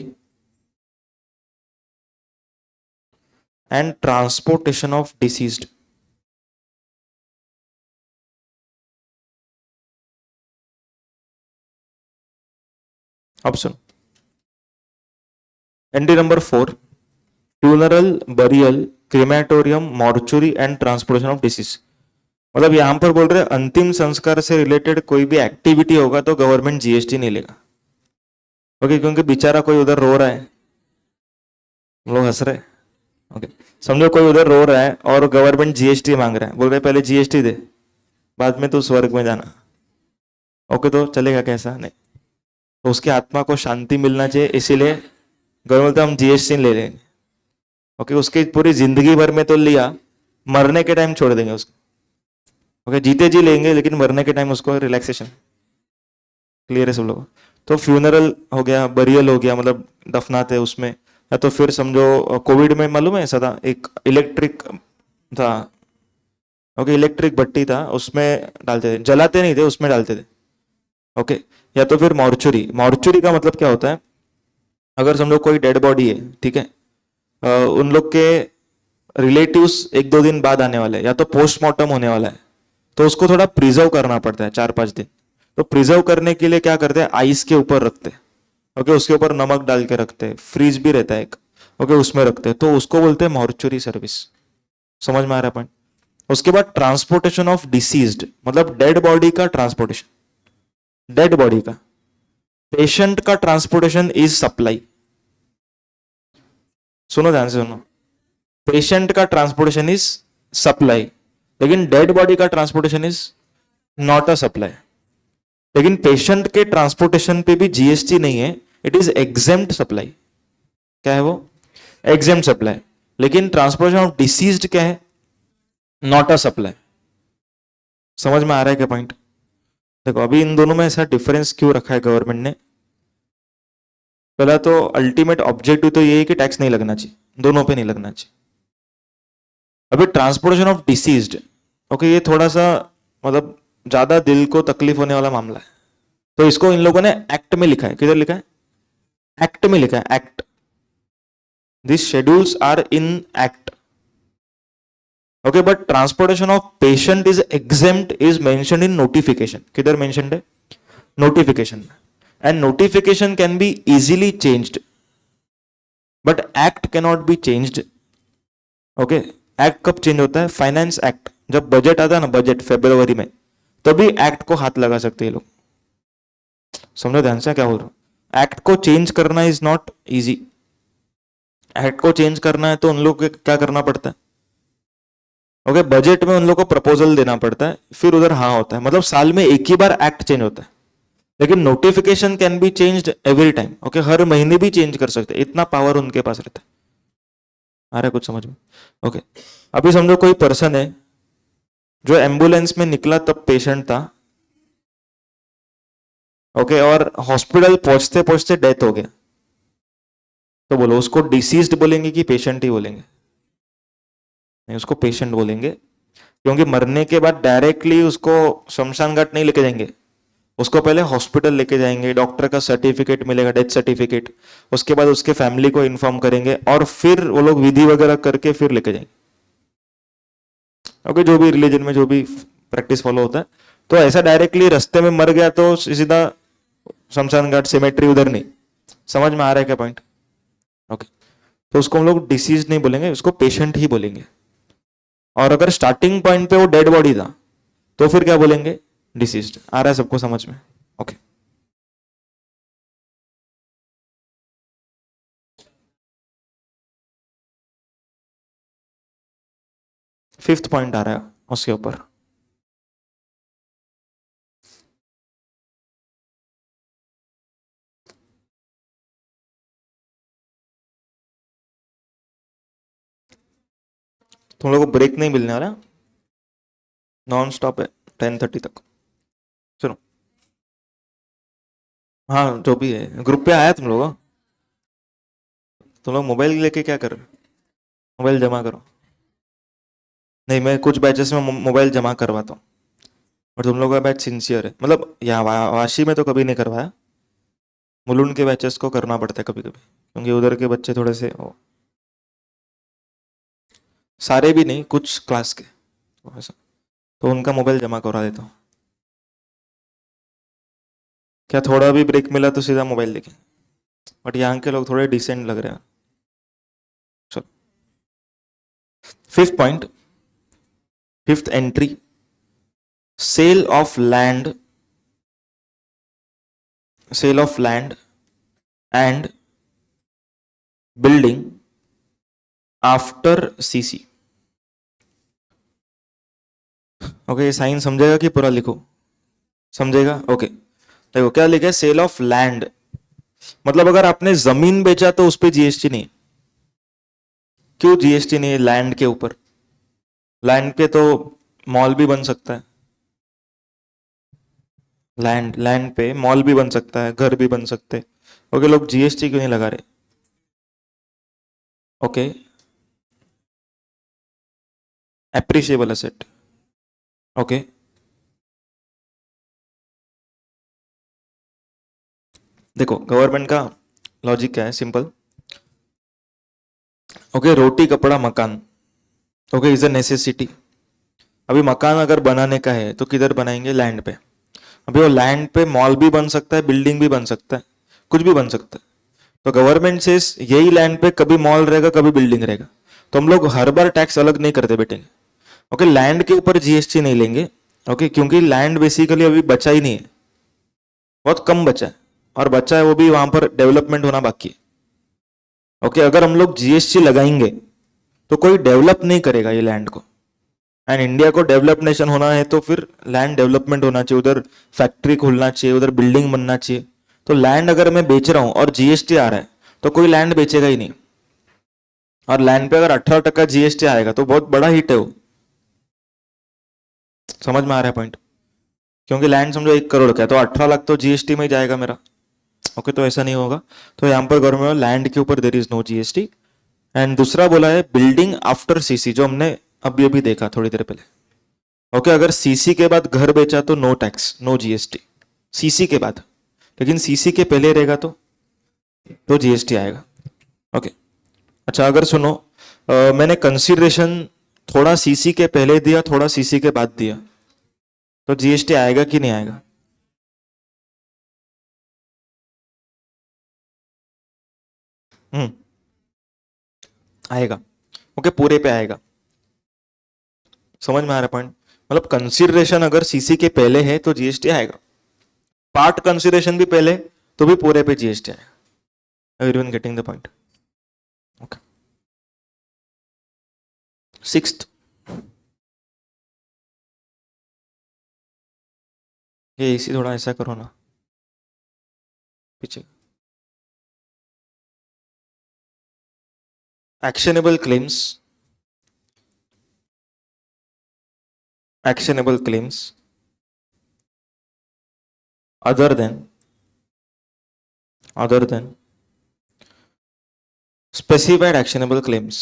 and transportation of deceased. Option entry number 4, funeral, burial, crematorium, mortuary and transportation of disease. मतलब यहां पर बोल रहे अंतिम संस्कार से रिलेटेड कोई भी एक्टिविटी होगा तो गवर्नमेंट जीएसटी नहीं लेगा। ओके, क्योंकि बेचारा कोई उधर रो रहा है, हम लोग हंस रहे हैं। ओके, समझो कोई उधर रो रहा है और गवर्नमेंट जीएसटी मांग रहा है, बोल रहे पहले जीएसटी दे, बाद में तू स्वर्ग में जाना। ओके, तो चलेगा कैसा? नहीं। तो उसकी आत्मा को शांति मिलना चाहिए, इसीलिए गवर्नमेंट बोलता हम जीएसटी ले लेंगे। ओके, उसकी पूरी जिंदगी भर में तो लिया, मरने के टाइम छोड़ देंगे उसको। ओके, जीते जी लेंगे लेकिन मरने के टाइम उसको रिलैक्सेशन। क्लियर है सब लोग? तो फ्यूनरल हो गया, बरियल हो गया, मतलब दफनाते उसमें, या तो फिर समझो कोविड में मालूम है ऐसा था, एक इलेक्ट्रिक था। ओके, इलेक्ट्रिक भट्टी था, उसमें डालते थे, जलाते नहीं थे, उसमें डालते थे। ओके, या तो फिर मॉर्चुरी। मॉर्चुरी का मतलब क्या होता है? अगर समझो कोई डेड बॉडी है, ठीक है, उन लोग के रिलेटिव्स 1-2 दिन बाद आने वाले हैं, या तो पोस्टमार्टम होने वाला है, तो उसको थोड़ा प्रिजर्व करना पड़ता है 4-5 दिन। तो प्रिजर्व करने के लिए क्या करते हैं, आइस के ऊपर रखते हैं। ओके, उसके ऊपर नमक डाल के रखते हैं, फ्रीज भी रहता है एक। ओके, उसमें रखते हैं, तो उसको बोलते हैं मॉर्चुरी सर्विस। समझ में आ रहा है पॉइंट? उसके बाद ट्रांसपोर्टेशन ऑफ डिसीज्ड, मतलब डेड बॉडी का ट्रांसपोर्टेशन, डेड बॉडी का। पेशेंट का ट्रांसपोर्टेशन इज सप्लाई। सुनो ध्यान से सुनो, पेशेंट का ट्रांसपोर्टेशन इज सप्लाई, लेकिन डेड बॉडी का transportation is not a supply. लेकिन पेशेंट के ट्रांसपोर्टेशन पे भी जीएसटी नहीं है, इट इज एग्जेम्प्ट सप्लाई। क्या है वो? Exempt supply. लेकिन ट्रांसपोर्टेशन ऑफ डिसीज्ड क्या है? Not a supply. समझ में आ रहा है क्या पॉइंट? देखो अभी इन दोनों में ऐसा डिफरेंस क्यों रखा है गवर्नमेंट ने? पहला तो अल्टीमेट ऑब्जेक्टिव तो ये है कि टैक्स नहीं लगना चाहिए, दोनों पे नहीं लगना चाहिए। अभी ट्रांसपोर्टेशन ऑफ डिसीज्ड, ओके, ये थोड़ा सा मतलब ज्यादा दिल को तकलीफ होने वाला मामला है। तो इसको इन लोगों ने एक्ट में लिखा है. किधर लिखा है? एक्ट में लिखा है. Act. This schedules are in act. Okay, but transportation of patient is exempt is mentioned in notification. किधर मेंशन्ड है? Notification. And notification can be easily changed, but act can not be changed. Okay, act कब change होता है? Finance act. जब budget आता है ना, budget फरवरी में, तभी एक्ट को हाथ लगा सकते हैं लोग. समझो ध्यान से क्या बोल रहा हूं. एक्ट को चेंज करना इज नॉट इजी. एक्ट को चेंज करना है तो उन लोग को क्या करना पड़ता है? ओके, बजट में उन लोग को प्रपोजल देना पड़ता है, फिर उधर हाँ होता है. मतलब साल में एक ही बार एक्ट चेंज होता है. लेकिन notification can be changed every time. Okay, हर महीने भी चेंज कर सकते हैं. इतना पावर उनके पास रहता है. आ रहा है कुछ समझ में? ओके, अभी समझो कोई पर्सन है जो एम्बुलेंस में निकला तब पेशेंट था. ओके, और हॉस्पिटल पहुंचते पहुंचते डेथ हो गया. तो बोलो उसको डिसीज्ड बोलेंगे कि पेशेंट ही बोलेंगे? नहीं, उसको पेशेंट बोलेंगे. क्योंकि मरने के बाद डायरेक्टली उसको शमशान घाट नहीं लेके जाएंगे. उसको पहले हॉस्पिटल लेके जाएंगे, डॉक्टर का सर्टिफिकेट मिलेगा, डेथ सर्टिफिकेट. उसके बाद उसके फैमिली को इन्फॉर्म करेंगे और फिर वो लोग विधि वगैरह करके फिर लेके जाएंगे. ओके, जो भी रिलीजन में जो भी प्रैक्टिस फॉलो होता है. तो ऐसा डायरेक्टली रास्ते में मर गया तो सीधा शमशान घाट, सिमेट्री उधर नहीं. समझ में आ रहा है क्या पॉइंट? ओके, तो उसको हम लोग डिसीज नहीं बोलेंगे, उसको पेशेंट ही बोलेंगे. और अगर स्टार्टिंग पॉइंट पे वो डेड बॉडी था तो फिर क्या बोलेंगे? डिसीज्ड. आ रहा है सबको समझ में? ओके. फिफ्थ पॉइंट आ रहा है उसके ऊपर. तुम लोगों को ब्रेक नहीं मिलने वाला, नॉन स्टॉप है 10:30 तक. सुनो, हाँ जो भी है, ग्रुप पे आया तुम लोग मोबाइल लेके क्या कर रहे हो? मोबाइल जमा करो. नहीं, मैं कुछ बैचेस में मोबाइल जमा करवाता हूँ, और तुम लोगों का बैच सिंसियर है. मतलब यहाँ वाशी में तो कभी नहीं करवाया, मुलुंड के बैचेस को करना पड़ता है कभी कभी, क्योंकि उधर के बच्चे थोड़े से सारे भी नहीं, कुछ क्लास के ऐसा, तो उनका मोबाइल जमा करवा देता हूँ. क्या थोड़ा भी ब्रेक मिला तो सीधा मोबाइल देखें. बट यहाँ के लोग थोड़े डिसेंट लग रहे हैं. चलो, fifth point, fifth entry, sale of land, sale of land and building after CC. Okay, ये साइन समझेगा कि पूरा लिखो? समझेगा? ओके, देखो क्या लिखा है. सेल ऑफ लैंड मतलब अगर आपने जमीन बेचा तो उस पर जीएसटी नहीं. क्यों जीएसटी नहीं है लैंड के ऊपर? लैंड पे तो मॉल भी बन सकता है. लैंड पे मॉल भी बन सकता है, घर भी बन सकते हैं. ओके, लोग जीएसटी क्यों नहीं लगा रहे? Okay, appreciable asset. ओके, देखो गवर्नमेंट का लॉजिक क्या है, सिंपल. ओके, रोटी कपड़ा मकान, ओके, इज अ नेसेसिटी. अभी मकान अगर बनाने का है तो किधर बनाएंगे? लैंड पे. अभी वो लैंड पे मॉल भी बन सकता है, बिल्डिंग भी बन सकता है, कुछ भी बन सकता है. तो गवर्नमेंट से यही लैंड पे कभी मॉल रहेगा, कभी बिल्डिंग रहेगा. तो हम लोग हर बार टैक्स अलग नहीं करते बेटेंगे. ओके, लैंड के ऊपर जीएसटी नहीं लेंगे. ओके, क्योंकि लैंड बेसिकली अभी बचा ही नहीं है, बहुत कम बचा है, और बचा है वो भी वहां पर डेवलपमेंट होना बाकी है. ओके, अगर हम लोग जीएसटी लगाएंगे तो कोई डेवलप नहीं करेगा ये लैंड को. एंड इंडिया को डेवलप नेशन होना है तो फिर लैंड डेवलपमेंट होना चाहिए, उधर फैक्ट्री खुलना चाहिए, उधर बिल्डिंग बनना चाहिए. तो लैंड अगर मैं बेच रहा हूं और जीएसटी आ रहा है तो कोई लैंड बेचेगा ही नहीं. और लैंड पे अगर 18% जीएसटी आएगा तो बहुत बड़ा हिट है वो. समझ में आ रहा है पॉइंट? क्योंकि लैंड समझो 1 करोड़ का है तो 18 लाख तो जीएसटी में ही जाएगा मेरा. ओके, तो ऐसा नहीं होगा. तो यहाँ पर गवर्नमेंट लैंड के ऊपर there is no GST. And दूसरा बोला है बिल्डिंग आफ्टर सीसी, जो हमने अभी अभी देखा थोड़ी देर पहले. ओके, अगर सीसी के बाद घर बेचा तो no tax, no GST. CC के बाद, लेकिन सीसी के पहले रहेगा तो जीएसटी आएगा। ओके। अच्छा अगर सुनो, मैंने कंसीडरेशन थोड़ा सीसी के पहले दिया, थोड़ा सीसी के बाद दिया, तो जीएसटी आएगा कि नहीं आएगा? हम्म, आएगा। ओके, पूरे पे आएगा। समझ में आ रहा पॉइंट? मतलब कंसीडरेशन अगर सीसी के पहले है तो जीएसटी आएगा, पार्ट कंसीडरेशन भी पहले तो भी पूरे पे जीएसटी आएगा। Everyone getting the point? Okay. Sixth, ये इसी थोड़ा ऐसा करो ना पीछे। Actionable claims, actionable claims other than specified actionable claims।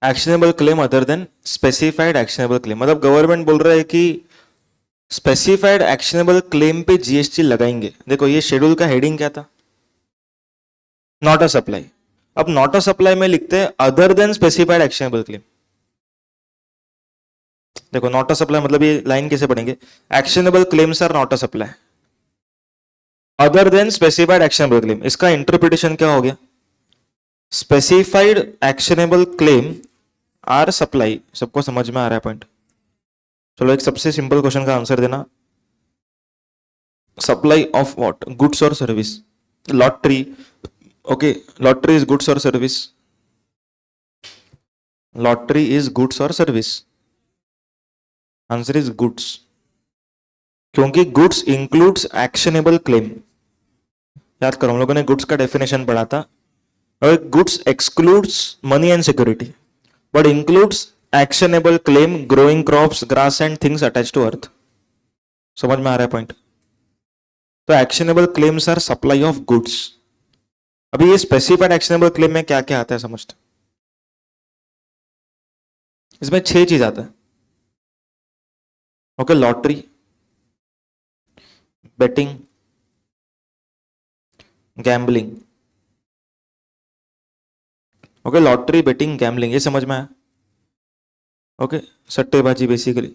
Actionable claim other than specified actionable claim, मतलब गवर्नमेंट बोल रहा है कि स्पेसिफाइड एक्शनेबल क्लेम पे जीएसटी लगाएंगे। देखो ये शेड्यूल का हेडिंग क्या था? Not a supply. अब नॉट अ सप्लाई में लिखते हैं other than specified actionable claim. देखो नॉट अ सप्लाई मतलब ये लाइन कैसे पढ़ेंगे? Actionable claims are not a supply other than specified actionable claim. इसका इंटरप्रिटेशन क्या हो गया? Specified actionable claim are supply. सबको समझ में आ रहा है पॉइंट? चलो एक सबसे सिंपल क्वेश्चन का आंसर देना। Supply of what? गुड्स और service. Lottery. Okay, lottery is goods और सर्विस? लॉटरी इज गुड्स और सर्विस? आंसर इज गुड्स, क्योंकि गुड्स इंक्लूड्स एक्शनेबल क्लेम। याद करो हम लोगों ने गुड्स का डेफिनेशन पढ़ा था, और goods excludes money and security but includes actionable claim, growing crops, grass and things attach to earth. समझ में आ रहा है पॉइंट? तो actionable claims are supply of goods. अभी ये स्पेसिफाइड एक्शनेबल क्लेम में क्या क्या आता है समझते? इसमें 6 चीज आता है। Okay, lottery, betting, gambling. Okay, lottery, betting, gambling, ये समझ में आया? ओके, सट्टेबाजी बेसिकली।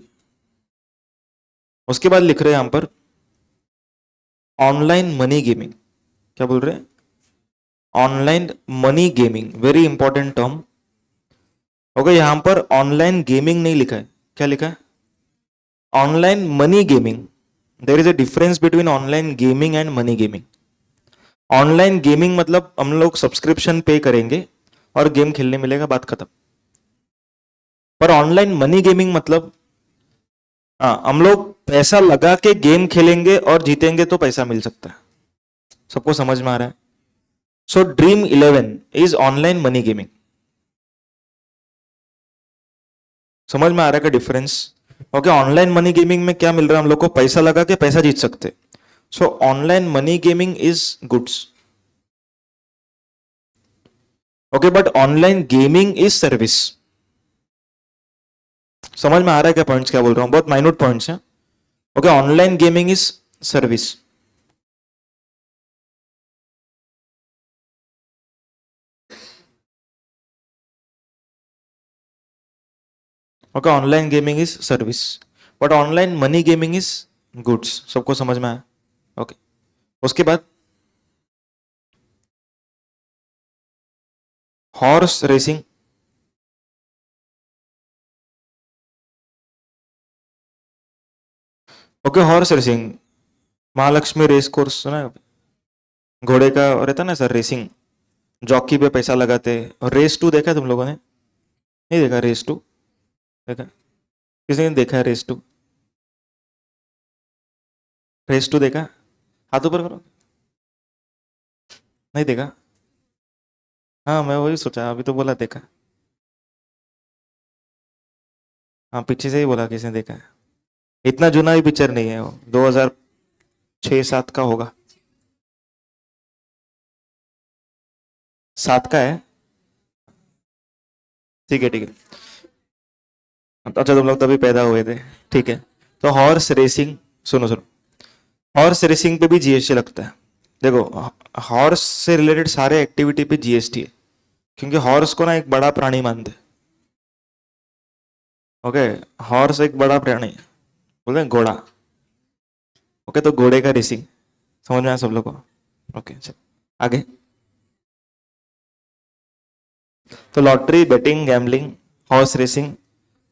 उसके बाद लिख रहे हैं यहां पर ऑनलाइन मनी गेमिंग। क्या बोल रहे हैं? Online money gaming, very important term. Okay, यहां पर ऑनलाइन गेमिंग नहीं लिखा है, क्या लिखा है? Online money gaming. There is a difference between online gaming and money gaming. Online gaming मतलब हम लोग सब्सक्रिप्शन पे करेंगे और गेम खेलने मिलेगा, बात खत्म। पर ऑनलाइन मनी गेमिंग मतलब, हाँ, हम लोग पैसा लगा के गेम खेलेंगे और जीतेंगे तो पैसा मिल सकता है। सबको समझ में आ रहा है? So Dream Eleven is online money gaming. समझ में आ रहा है का difference? Okay, online money gaming में क्या मिल रहा है हम लोग को? पैसा लगा के पैसा जीत सकते। सो online money gaming is goods. Okay, but online gaming is service. समझ में आ रहा है क्या पॉइंट्स क्या बोल रहा हूं? बहुत माइन्यूट पॉइंट्स हैं। Okay, online gaming is service. Okay, online gaming is service but online money gaming is goods. सबको समझ में आया? ओके, उसके बाद horse racing. Okay, horse racing, Mahalaxmi race course सुना है? घोड़े का रहता ना सर रेसिंग, जॉकी पे पैसा लगाते। और रेस टू देखा है तुम लोगों ने? नहीं देखा रेस टू? देखा? किसी ने देखा है रेस टू? रेस टू देखा? हाथ ऊपर करो। नहीं देखा? हाँ, मैं वही सोचा, अभी तो बोला देखा। हाँ, पीछे से ही बोला किसने देखा है। इतना जुना ही पिक्चर नहीं है वो, 2006-7 का होगा। 7 का है? ठीक है ठीक है। अच्छा तुम लोग तभी पैदा हुए थे, ठीक है। तो हॉर्स रेसिंग, सुनो सुनो, हॉर्स रेसिंग पे भी जीएसटी लगता है। देखो, हॉर्स से रिलेटेड सारे एक्टिविटी पे जीएसटी है, क्योंकि हॉर्स को ना एक बड़ा प्राणी मानते हैं। ओके, हॉर्स एक बड़ा प्राणी है, बोलते हैं घोड़ा। ओके, तो घोड़े का रेसिंग, समझ में आया सब लोग को? ओके चल आगे। तो lottery, betting, gambling, horse racing,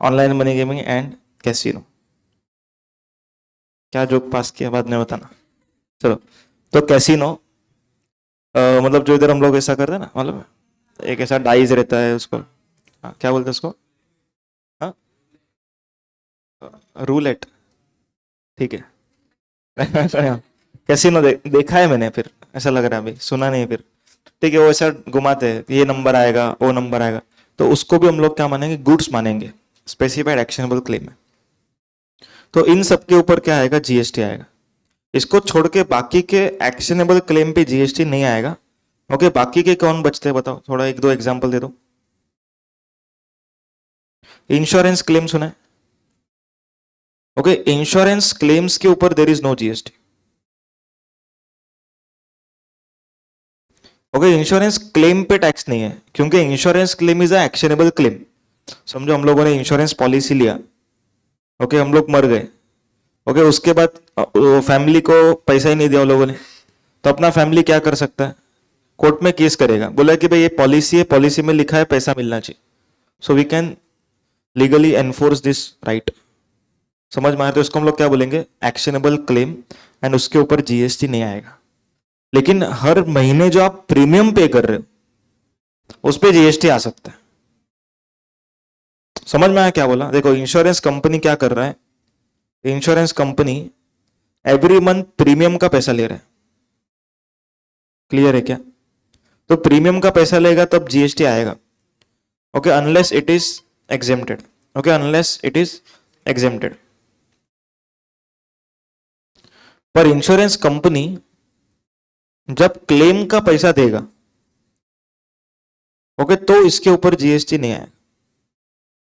online money gaming and casino. क्या जोक पास किया बाद में बताना। चलो, तो कैसीनो मतलब जो इधर हम लोग ऐसा करते हैं ना, मतलब एक ऐसा डाइस रहता है उसको, हाँ, क्या बोलते हैं उसको? हाँ, रूलेट, ठीक है। कैसीनो देखा है मैंने, फिर ऐसा लग रहा है, अभी सुना नहीं फिर। ठीक है, वो ऐसा घुमाते हैं, ये नंबर आएगा, वो नंबर आएगा। तो उसको भी हम लोग क्या मानेंगे? गुड्स मानेंगे, स्पेसिफाइड एक्शनेबल क्लेम है। तो इन सब के ऊपर क्या आएगा? जीएसटी आएगा। इसको छोड़ के बाकी के एक्शनेबल क्लेम पे जीएसटी नहीं आएगा। ओके, बाकी के कौन बचते हैं बताओ, थोड़ा एक दो एग्जांपल दे दो। इंश्योरेंस क्लेम सुना है? ओके, इंश्योरेंस क्लेम्स के ऊपर there is no GST. Okay, insurance claim पे टैक्स नहीं है, क्योंकि insurance claim is a actionable claim. समझो, हम लोगों ने इंश्योरेंस पॉलिसी लिया, ओके, हम लोग मर गए, ओके, उसके बाद फैमिली को पैसा ही नहीं दिया उन लोगों ने, तो अपना फैमिली क्या कर सकता है? कोर्ट में केस करेगा, बोला कि भाई ये पॉलिसी है, पॉलिसी में लिखा है पैसा मिलना चाहिए, so we can legally enforce this right. समझ में आया? तो इसको हम लोग क्या बोलेंगे? एक्शनेबल क्लेम, एंड उसके ऊपर जीएसटी नहीं आएगा। लेकिन हर महीने जो आप प्रीमियम पे कर रहे हो उस पर जीएसटी आ सकता है। समझ में आया क्या बोला? देखो, इंश्योरेंस कंपनी क्या कर रहा है, insurance company every month premium का पैसा ले रहा है। क्लियर है क्या? तो प्रीमियम का पैसा लेगा तब जीएसटी आएगा। Okay, unless it is exempted. Okay, unless it is exempted. पर इंश्योरेंस कंपनी जब क्लेम का पैसा देगा, ओके, तो इसके ऊपर जीएसटी नहीं आएगा,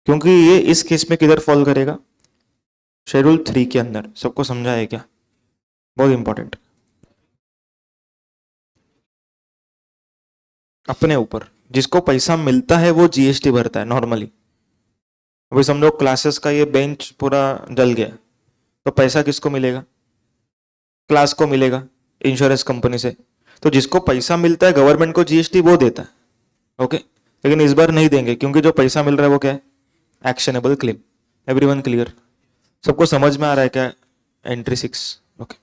क्योंकि ये इस केस में किधर फॉल करेगा? शेड्यूल 3 के अंदर। सबको समझा है क्या? बहुत इंपॉर्टेंट। अपने ऊपर जिसको पैसा मिलता है वो जीएसटी भरता है नॉर्मली। अभी समझो क्लासेस का ये बेंच पूरा जल गया, तो पैसा किसको मिलेगा? क्लास को मिलेगा, इंश्योरेंस कंपनी से। तो जिसको पैसा मिलता है गवर्नमेंट को जीएसटी, वो देता है। ओके, लेकिन इस बार नहीं देंगे, क्योंकि जो पैसा मिल रहा है वो क्या है? Actionable claim. Everyone clear? सबको समझ में आ रहा है क्या? एंट्री 6। ओके।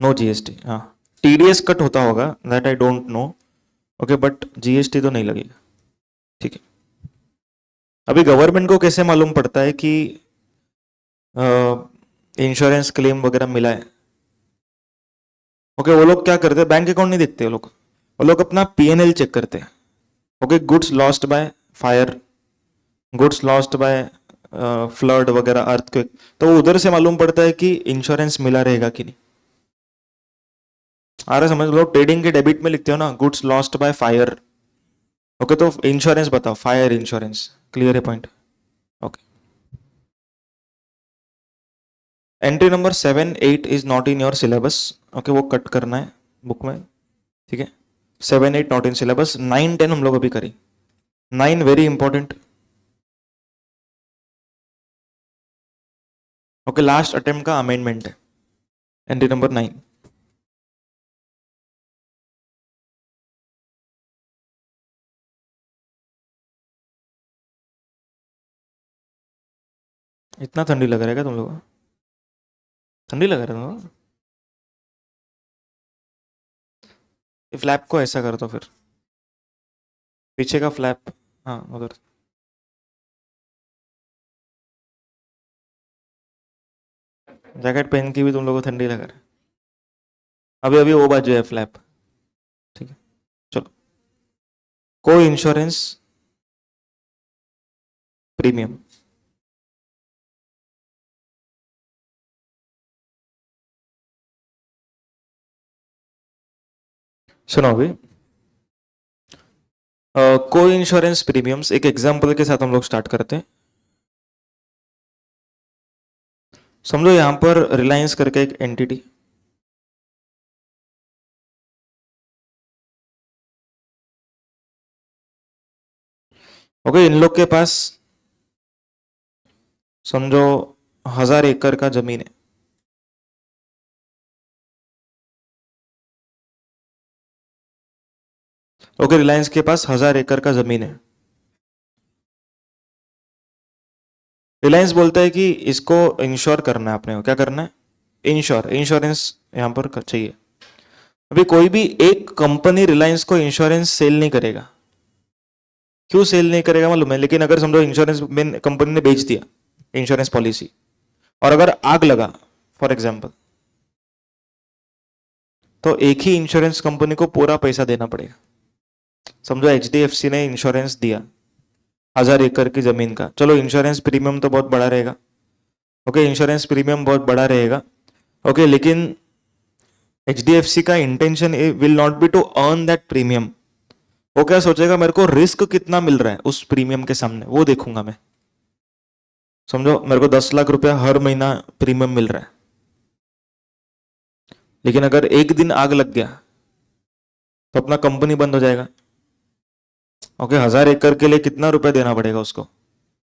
नो जीएसटी, हाँ। टीडीएस कट होता होगा, that I don't know. Okay, but GST तो नहीं लगेगा, ठीक है। अभी गवर्नमेंट को कैसे मालूम पड़ता है कि इंश्योरेंस क्लेम वगैरह मिला है? ओके, वो लोग क्या करते हैं? बैंक अकाउंट नहीं देखते वो लोग अपना पीएनएल चेक करते हैं। Okay, goods lost by fire, goods lost by flood वगैरह, अर्थक्वेक, तो वो उधर से मालूम पड़ता है कि इंश्योरेंस मिला रहेगा कि नहीं। आ रहा समझ लो? ट्रेडिंग के डेबिट में लिखते हो ना, goods lost by fire. Okay, तो इंश्योरेंस बताओ, फायर इंश्योरेंस। क्लियर है point? Okay. Entry number 7, 8 is not in your syllabus. Okay, वो कट करना है बुक में, ठीक है। 7, 8 नॉट इन सिलेबस। 9, 10 हम लोग अभी करें। 9 very important. Okay, last attempt का अमेंडमेंट है। Entry number 9। इतना ठंडी लग रहा है क्या तुम लोग को? ठंडी लग रहा है तुम लोग? ये फ्लैप को ऐसा कर दो फिर, पीछे का फ्लैप, हाँ उधर। जैकेट पहन के भी तुम लोग को ठंडी लग रहा है। अभी अभी वो बाजू है फ्लैप, ठीक है। चलो, को इंश्योरेंस प्रीमियम। सुनो अभी, को इंश्योरेंस प्रीमियम्स, एक एग्जांपल के साथ हम लोग स्टार्ट करते हैं। समझो यहां पर रिलायंस करके एक एंटिटी, ओके, इन लोग के पास समझो 1000 एकड़ का जमीन है। ओके, रिलायंस के पास 1000 एकड़ का जमीन है। रिलायंस बोलता है कि इसको इंश्योर करना है, अपने को क्या करना है, इंश्योरेंस यहां पर चाहिए। अभी कोई भी एक कंपनी रिलायंस को इंश्योरेंस सेल नहीं करेगा। क्यों सेल नहीं करेगा मालूम है? लेकिन अगर समझो इंश्योरेंस कंपनी ने बेच दिया इंश्योरेंस पॉलिसी, और अगर आग लगा फॉर एग्जाम्पल, तो एक ही इंश्योरेंस कंपनी को पूरा पैसा देना पड़ेगा। समझो HDFC ने इंश्योरेंस दिया 1000 एकड़ की जमीन का, चलो इंश्योरेंस प्रीमियम तो बहुत बड़ा रहेगा। ओके, इंश्योरेंस प्रीमियम बहुत बड़ा रहेगा। ओके, लेकिन HDFC का intention will not be to earn that premium. वो क्या सोचेगा, मेरे को रिस्क कितना मिल रहा है उस प्रीमियम के सामने, वो देखूंगा मैं। समझो मेरे को 10 लाख रुपया हर महीना प्रीमियम मिल रहा है, लेकिन अगर एक दिन आग लग गया तो अपना कंपनी बंद हो जाएगा। ओके, 1000 एकड़ के लिए कितना रुपया देना पड़ेगा उसको?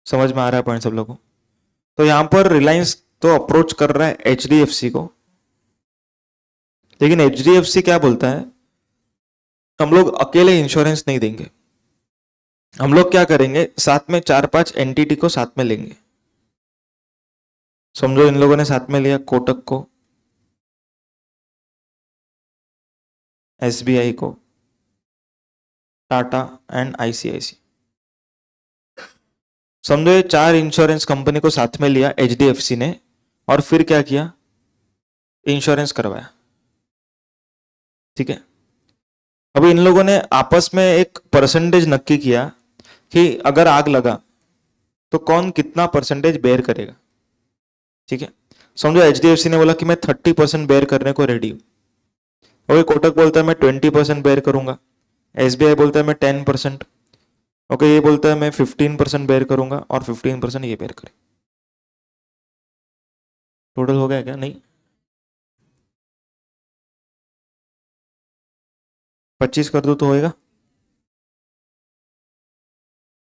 समझ में आ रहा है पॉइंट सब लोगों को? तो यहां पर रिलायंस तो अप्रोच कर रहा है HDFC को, लेकिन HDFC क्या बोलता है, हम लोग अकेले इंश्योरेंस नहीं देंगे, हम लोग क्या करेंगे, साथ में 4-5 एंटिटी को साथ में लेंगे। समझो इन लोगों ने साथ में लिया कोटक को, SBI को, टाटा एंड ICICI। समझो ये 4 इंश्योरेंस कंपनी को साथ में लिया HDFC ने, और फिर क्या किया, इंश्योरेंस करवाया। ठीक है, अभी इन लोगों ने आपस में एक परसेंटेज नक्की किया कि अगर आग लगा तो कौन कितना परसेंटेज बेयर करेगा। ठीक है, समझो HDFC ने बोला कि मैं 30% बेयर करने को रेडी हूं, और कोटक बोलता है मैं 20% बेयर करूंगा, SBI बोलता है मैं 10%, ओके, ये बोलता है मैं 15% बेयर करूंगा, और 15% ये बेयर करे। टोटल हो गया क्या? नहीं, 25 कर दो तो होएगा।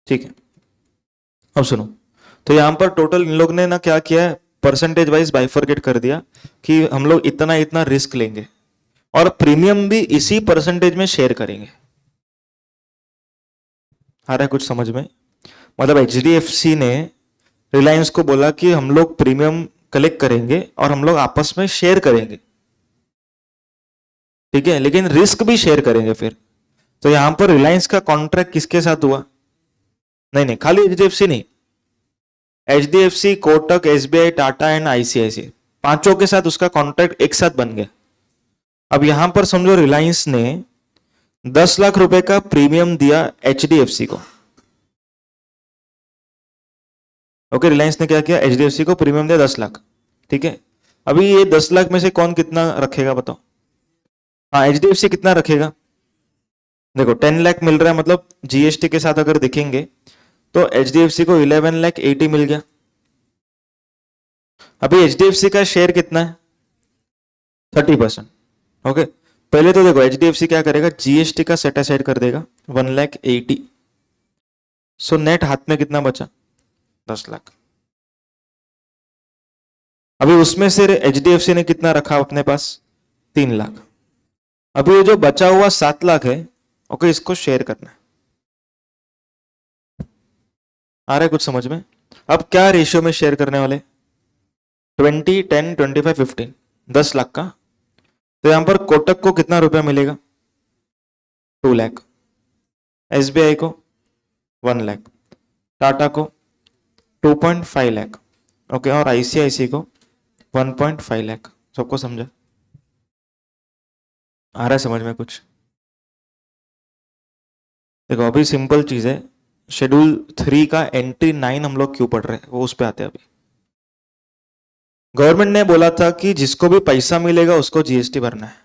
ठीक है, अब सुनो, तो यहां पर टोटल इन लोग ने ना क्या किया है, परसेंटेज वाइज बाइफरकेट कर दिया कि हम लोग इतना इतना रिस्क लेंगे, और प्रीमियम भी इसी परसेंटेज में शेयर करेंगे। आ रहा है कुछ समझ में? मतलब HDFC ने रिलायंस को बोला कि हम लोग प्रीमियम कलेक्ट करेंगे और हम लोग आपस में शेयर करेंगे। ठीक है, लेकिन रिस्क भी शेयर करेंगे फिर। तो यहां पर रिलायंस का कॉन्ट्रैक्ट किसके साथ हुआ? नहीं नहीं, खाली HDFC नहीं, HDFC, Kotak, SBI, Tata and ICICI, पांचों के साथ उसका कॉन्ट्रैक्ट एक साथ बन गया। अब यहां पर समझो रिलायंस ने 10 लाख रुपए का प्रीमियम दिया HDFC को। ओके, रिलायंस ने क्या किया, HDFC को प्रीमियम दिया 10 लाख। ठीक है, अभी ये 10 लाख में से कौन कितना रखेगा बताओ? हाँ, HDFC कितना रखेगा? देखो 10 लाख मिल रहा है, मतलब GST के साथ अगर देखेंगे तो HDFC को 11,80,000 मिल गया। अभी HDFC का शेयर कितना है? 30%। ओके, पहले तो देखो HDFC क्या करेगा, GST का सेट असाइड कर देगा 1,80,000। सो नेट हाथ में कितना बचा? 10 लाख। अभी उसमें से HDFC ने कितना रखा अपने पास? 3 लाख। अभी ये जो बचा हुआ 7 लाख है, ओके, इसको शेयर करना है। आ रहा है कुछ समझ में? अब क्या रेशियो में शेयर करने वाले? 20, 10, 25, 15, 10 लाख का। तो यहां पर कोटक को कितना रुपया मिलेगा? 2 लाख। SBI को 1 लाख। टाटा को 2.5 लाख। ओके, और ICICI को 1.5 लाख। सबको समझा? आ रहा है समझ में कुछ? देखो अभी सिंपल चीज है, शेड्यूल 3 का एंट्री 9 हम लोग क्यों पढ़ रहे हैं वो उस पर आते हैं। अभी गवर्नमेंट ने बोला था कि जिसको भी पैसा मिलेगा उसको GST भरना है।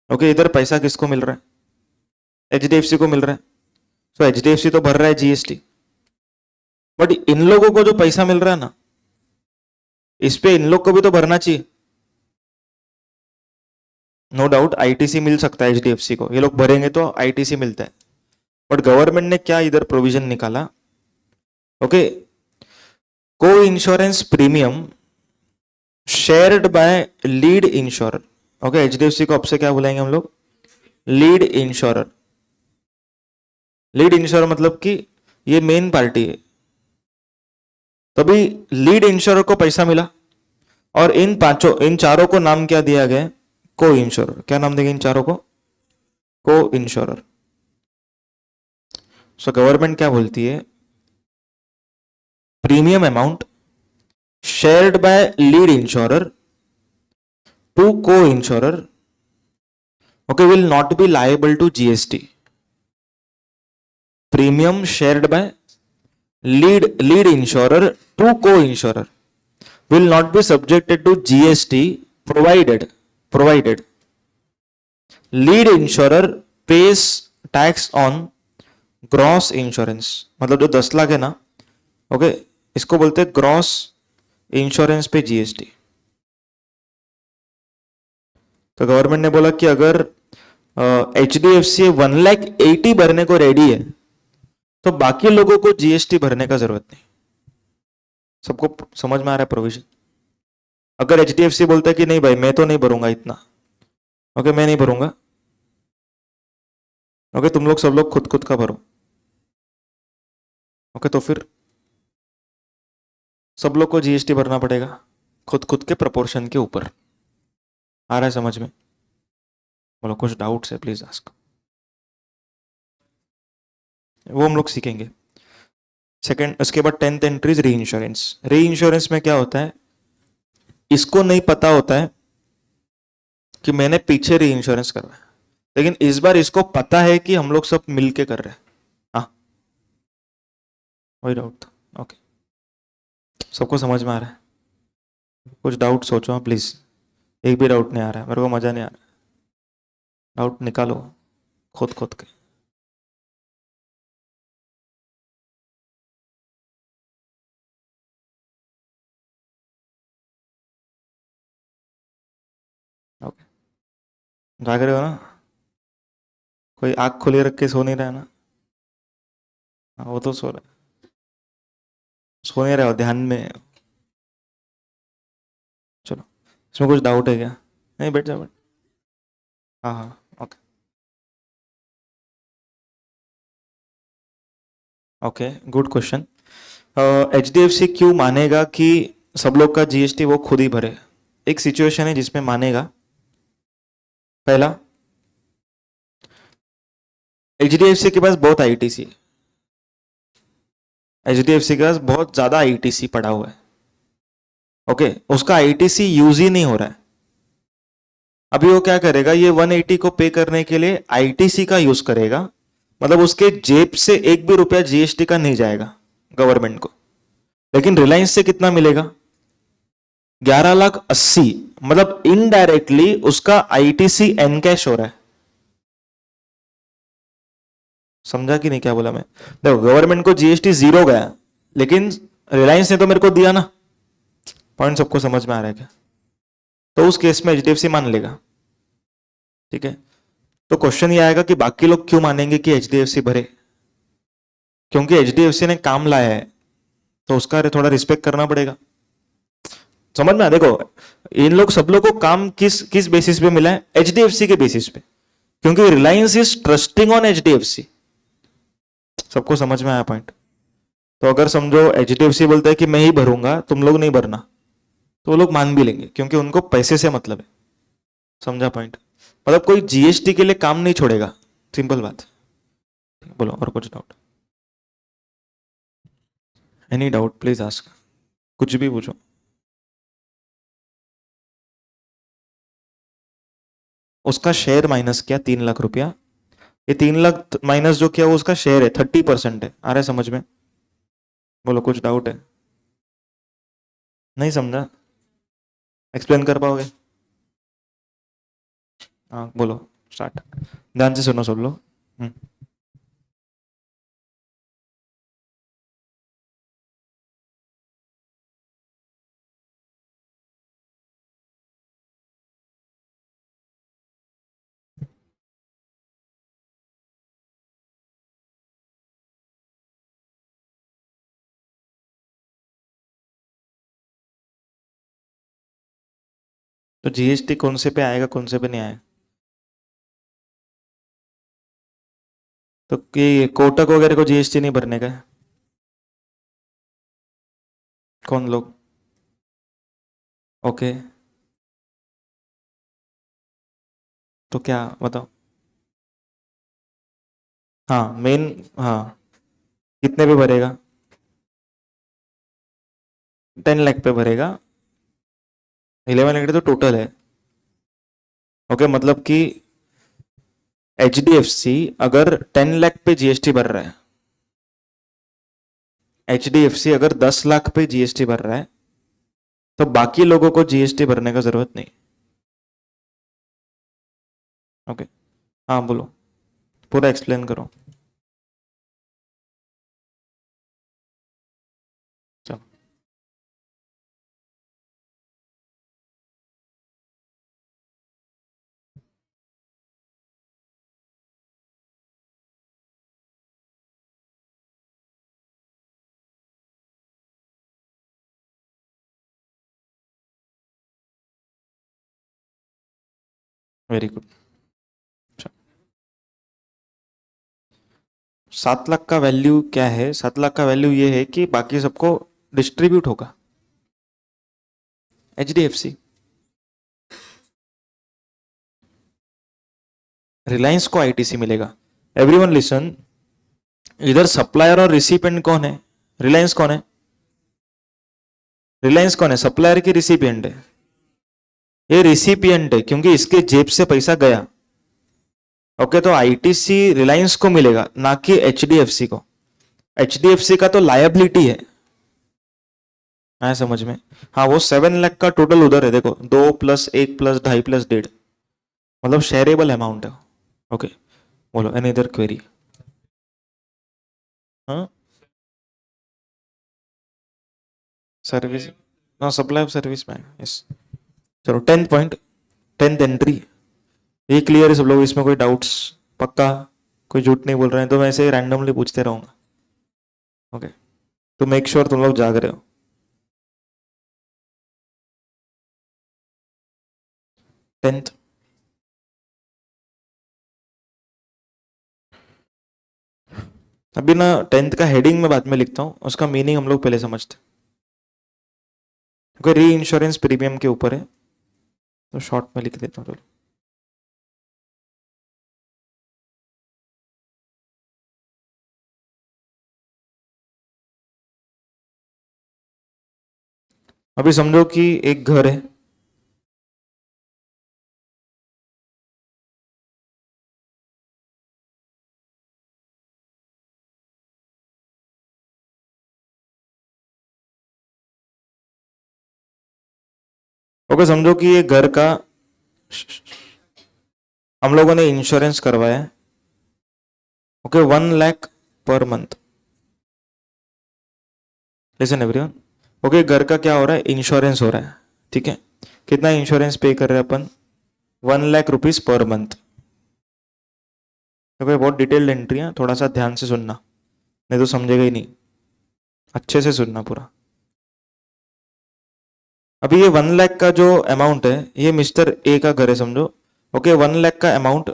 ओके, इधर पैसा किसको मिल रहा है? HDFC को मिल रहा है। सो एचडीएफसी तो भर रहा है जीएसटी, बट इन लोगों को जो पैसा मिल रहा है ना, इस पे इन लोग को भी तो भरना चाहिए। नो डाउट आईटीसी मिल सकता है एचडीएफसी को, ये लोग भरेंगे तो आईटीसी मिलता है, बट गवर्नमेंट ने क्या इधर प्रोविजन निकाला, ओके, को insurance premium shared by lead insurer. Okay, HDFC को अब से क्या बुलाएंगे हम लोग, लीड इंश्योरर। लीड इंश्योरर मतलब कि ये मेन पार्टी है, तभी लीड इंश्योरर को पैसा मिला। और इन चारों को नाम क्या दिया गया, को इंश्योरर। क्या नाम देंगे इन चारों को, को इंश्योरर। सो गवर्नमेंट क्या बोलती है, premium amount shared by lead insurer to co insurer, okay, will not be liable to GST. Premium shared by lead insurer to co insurer will not be subjected to GST provided lead insurer pays tax on gross insurance। मतलब जो 10 लाख है ना, okay, इसको बोलते हैं gross insurance पे GST. तो government ने बोला कि अगर HDFC 1,80,000 भरने को रेडी है तो बाकी लोगों को जीएसटी भरने का जरूरत नहीं। सबको समझ में आ रहा है प्रोविजन। अगर एचडीएफसी बोलता है कि नहीं भाई मैं तो नहीं भरूंगा इतना, ओके, मैं नहीं भरूंगा, ओके, तुम लोग सब लोग खुद खुद का भरो, ओके, तो फिर सब लोग को जीएसटी भरना पड़ेगा खुद खुद के प्रपोर्शन के ऊपर। आ रहा है समझ में? बोलो कुछ डाउट्स है प्लीज आस्क, वो हम लोग सीखेंगे। सेकंड, उसके बाद 10th एंट्रीज री इंश्योरेंस। री इंश्योरेंस में क्या होता है, इसको नहीं पता होता है कि मैंने पीछे री इंश्योरेंस करवाया, लेकिन इस बार इसको पता है कि हम लोग सब मिलके कर रहे हैं। हाँ, वही डाउट था, ओके, सबको समझ में आ रहा है? कुछ डाउट सोचो प्लीज, एक भी डाउट नहीं आ रहा है, मेरे को मजा नहीं आ रहा, डाउट निकालो खुद खुद के। ओके, जाग रहे हो ना? कोई आँख खुली रख के सो नहीं रहा है ना? हाँ, वो तो सो नहीं रहे हो, ध्यान में। चलो, इसमें कुछ डाउट है क्या? नहीं, बैठ जाओ बैठ। हाँ हाँ, okay okay, good question. HDFC क्यों मानेगा कि सब लोग का जीएसटी वो खुद ही भरे? एक सिचुएशन है जिसमें मानेगा। पहला, HDFC के पास बहुत आईटीसी है, HDFC के पास बहुत ज्यादा आईटीसी पड़ा हुआ है, ओके, उसका आईटीसी यूज ही नहीं हो रहा है। अभी वो क्या करेगा, ये 180 को पे करने के लिए आईटीसी का यूज करेगा, मतलब उसके जेब से एक भी रुपया जीएसटी का नहीं जाएगा गवर्नमेंट को। लेकिन रिलायंस से कितना मिलेगा, 11,80,000, मतलब इनडायरेक्टली उसका आईटीसी एनकैश हो रहा है। समझा कि नहीं क्या बोला मैं? देखो, गवर्नमेंट को जीएसटी 0 गया, लेकिन रिलायंस ने तो मेरे को दिया ना। पॉइंट सबको समझ में आ रहा है क्या? तो उस केस में एचडीएफसी मान लेगा, ठीक है। तो क्वेश्चन ये आएगा कि बाकी लोग क्यों मानेंगे कि एचडीएफसी भरे? क्योंकि एचडीएफसी ने काम लाया है, तो उसका थोड़ा रिस्पेक्ट करना पड़ेगा। समझ में? देखो, इन लोग सब लोग को काम किस किस बेसिस पे मिला है, एचडीएफसी के बेसिस पे, क्योंकि Reliance is trusting on HDFC. सबको समझ में आया पॉइंट? तो अगर समझो एचडीएफसी बोलता है कि मैं ही भरूंगा, तुम लोग नहीं भरना, तो वो लोग मान भी लेंगे, क्योंकि उनको पैसे से मतलब है। समझा पॉइंट? मतलब कोई जीएसटी के लिए काम नहीं छोड़ेगा, सिंपल बात। बोलो और कुछ doubt? Any doubt please ask, कुछ भी पूछो। उसका शेयर माइनस किया 3 लाख रुपया, ये 3 लाख माइनस जो किया वो उसका शेयर है, 30% है। आ रहा है समझ में? बोलो कुछ डाउट है? नहीं समझा? एक्सप्लेन कर पाओगे? हाँ बोलो, स्टार्ट। ध्यान से सुनो सब लोग। तो जीएसटी कौन से पे आएगा, कौन से पे नहीं आएगा? तो कि कोटक वगैरह को जीएसटी नहीं भरने का है? कौन लोग? ओके, तो क्या बताओ? हाँ मेन, हाँ कितने पे भरेगा? 10 लाख पे भरेगा। 11 लाख तो टोटल है। ओके, मतलब कि एच डी एफ सी अगर 10 लाख पे जीएसटी भर रहा है, एच डी एफ सी अगर 10 लाख पे जीएसटी भर रहा है, तो बाकी लोगों को जीएसटी भरने का जरूरत नहीं। ओके, हाँ बोलो, पूरा एक्सप्लेन करो। चलो, वेरी गुड। 7 लाख का वैल्यू क्या है? 7 लाख का वैल्यू ये है कि बाकी सबको डिस्ट्रीब्यूट होगा। H D F C, Reliance को आईटीसी मिलेगा। एवरीवन लिसन, इधर सप्लायर और रिसिपिएंट कौन है? रिलायंस कौन है? रिलायंस कौन है, सप्लायर की रिसिपिएंट है? ये रिसिपिएंट है क्योंकि इसके जेब से पैसा गया। ओके, तो आईटीसी रिलायंस को मिलेगा, ना कि एचडीएफसी को। एचडीएफसी का तो लायबिलिटी है। आया समझ में? हाँ, वो 7 लाख का टोटल उधर है, देखो 2 + 1 + 2.5 + 1.5, मतलब शेयरेबल अमाउंट है। ओके, बोलो एनी अदर क्वेरी? हाँ, सर्विस, हाँ सप्लाई ऑफ सर्विस में, यस। चलो 10 पॉइंट, 10th एंट्री, ये क्लियर है सब लोग? इसमें कोई डाउट्स? पक्का कोई झूठ नहीं बोल रहे हैं तो मैं ऐसे रैंडमली पूछते रहूंगा। ओके, तो मेक श्योर तुम लोग जाग रहे हो। 10th, अभी ना 10th का हेडिंग में बाद में लिखता हूँ, उसका मीनिंग हम लोग पहले समझते हैं, क्योंकि री इंश्योरेंस प्रीमियम के ऊपर है, तो शॉर्ट में लिख देता हूँ। चलो, अभी समझो कि एक घर है, ओके समझो कि ये घर का हम लोगों ने इंश्योरेंस करवाया है। Okay, 1 lakh per month. Listen everyone, okay घर का क्या हो रहा है, इंश्योरेंस हो रहा है, ठीक है? कितना इंश्योरेंस पे कर रहे हैं अपन? 1 lakh rupees per month. Okay, बहुत डिटेल्ड एंट्री है, थोड़ा सा ध्यान से सुनना, नहीं तो समझेगा ही नहीं, अच्छे से सुनना पूरा। अभी ये 1 लाख का जो अमाउंट है, ये मिस्टर ए का घर है समझो। ओके, 1 लाख का अमाउंट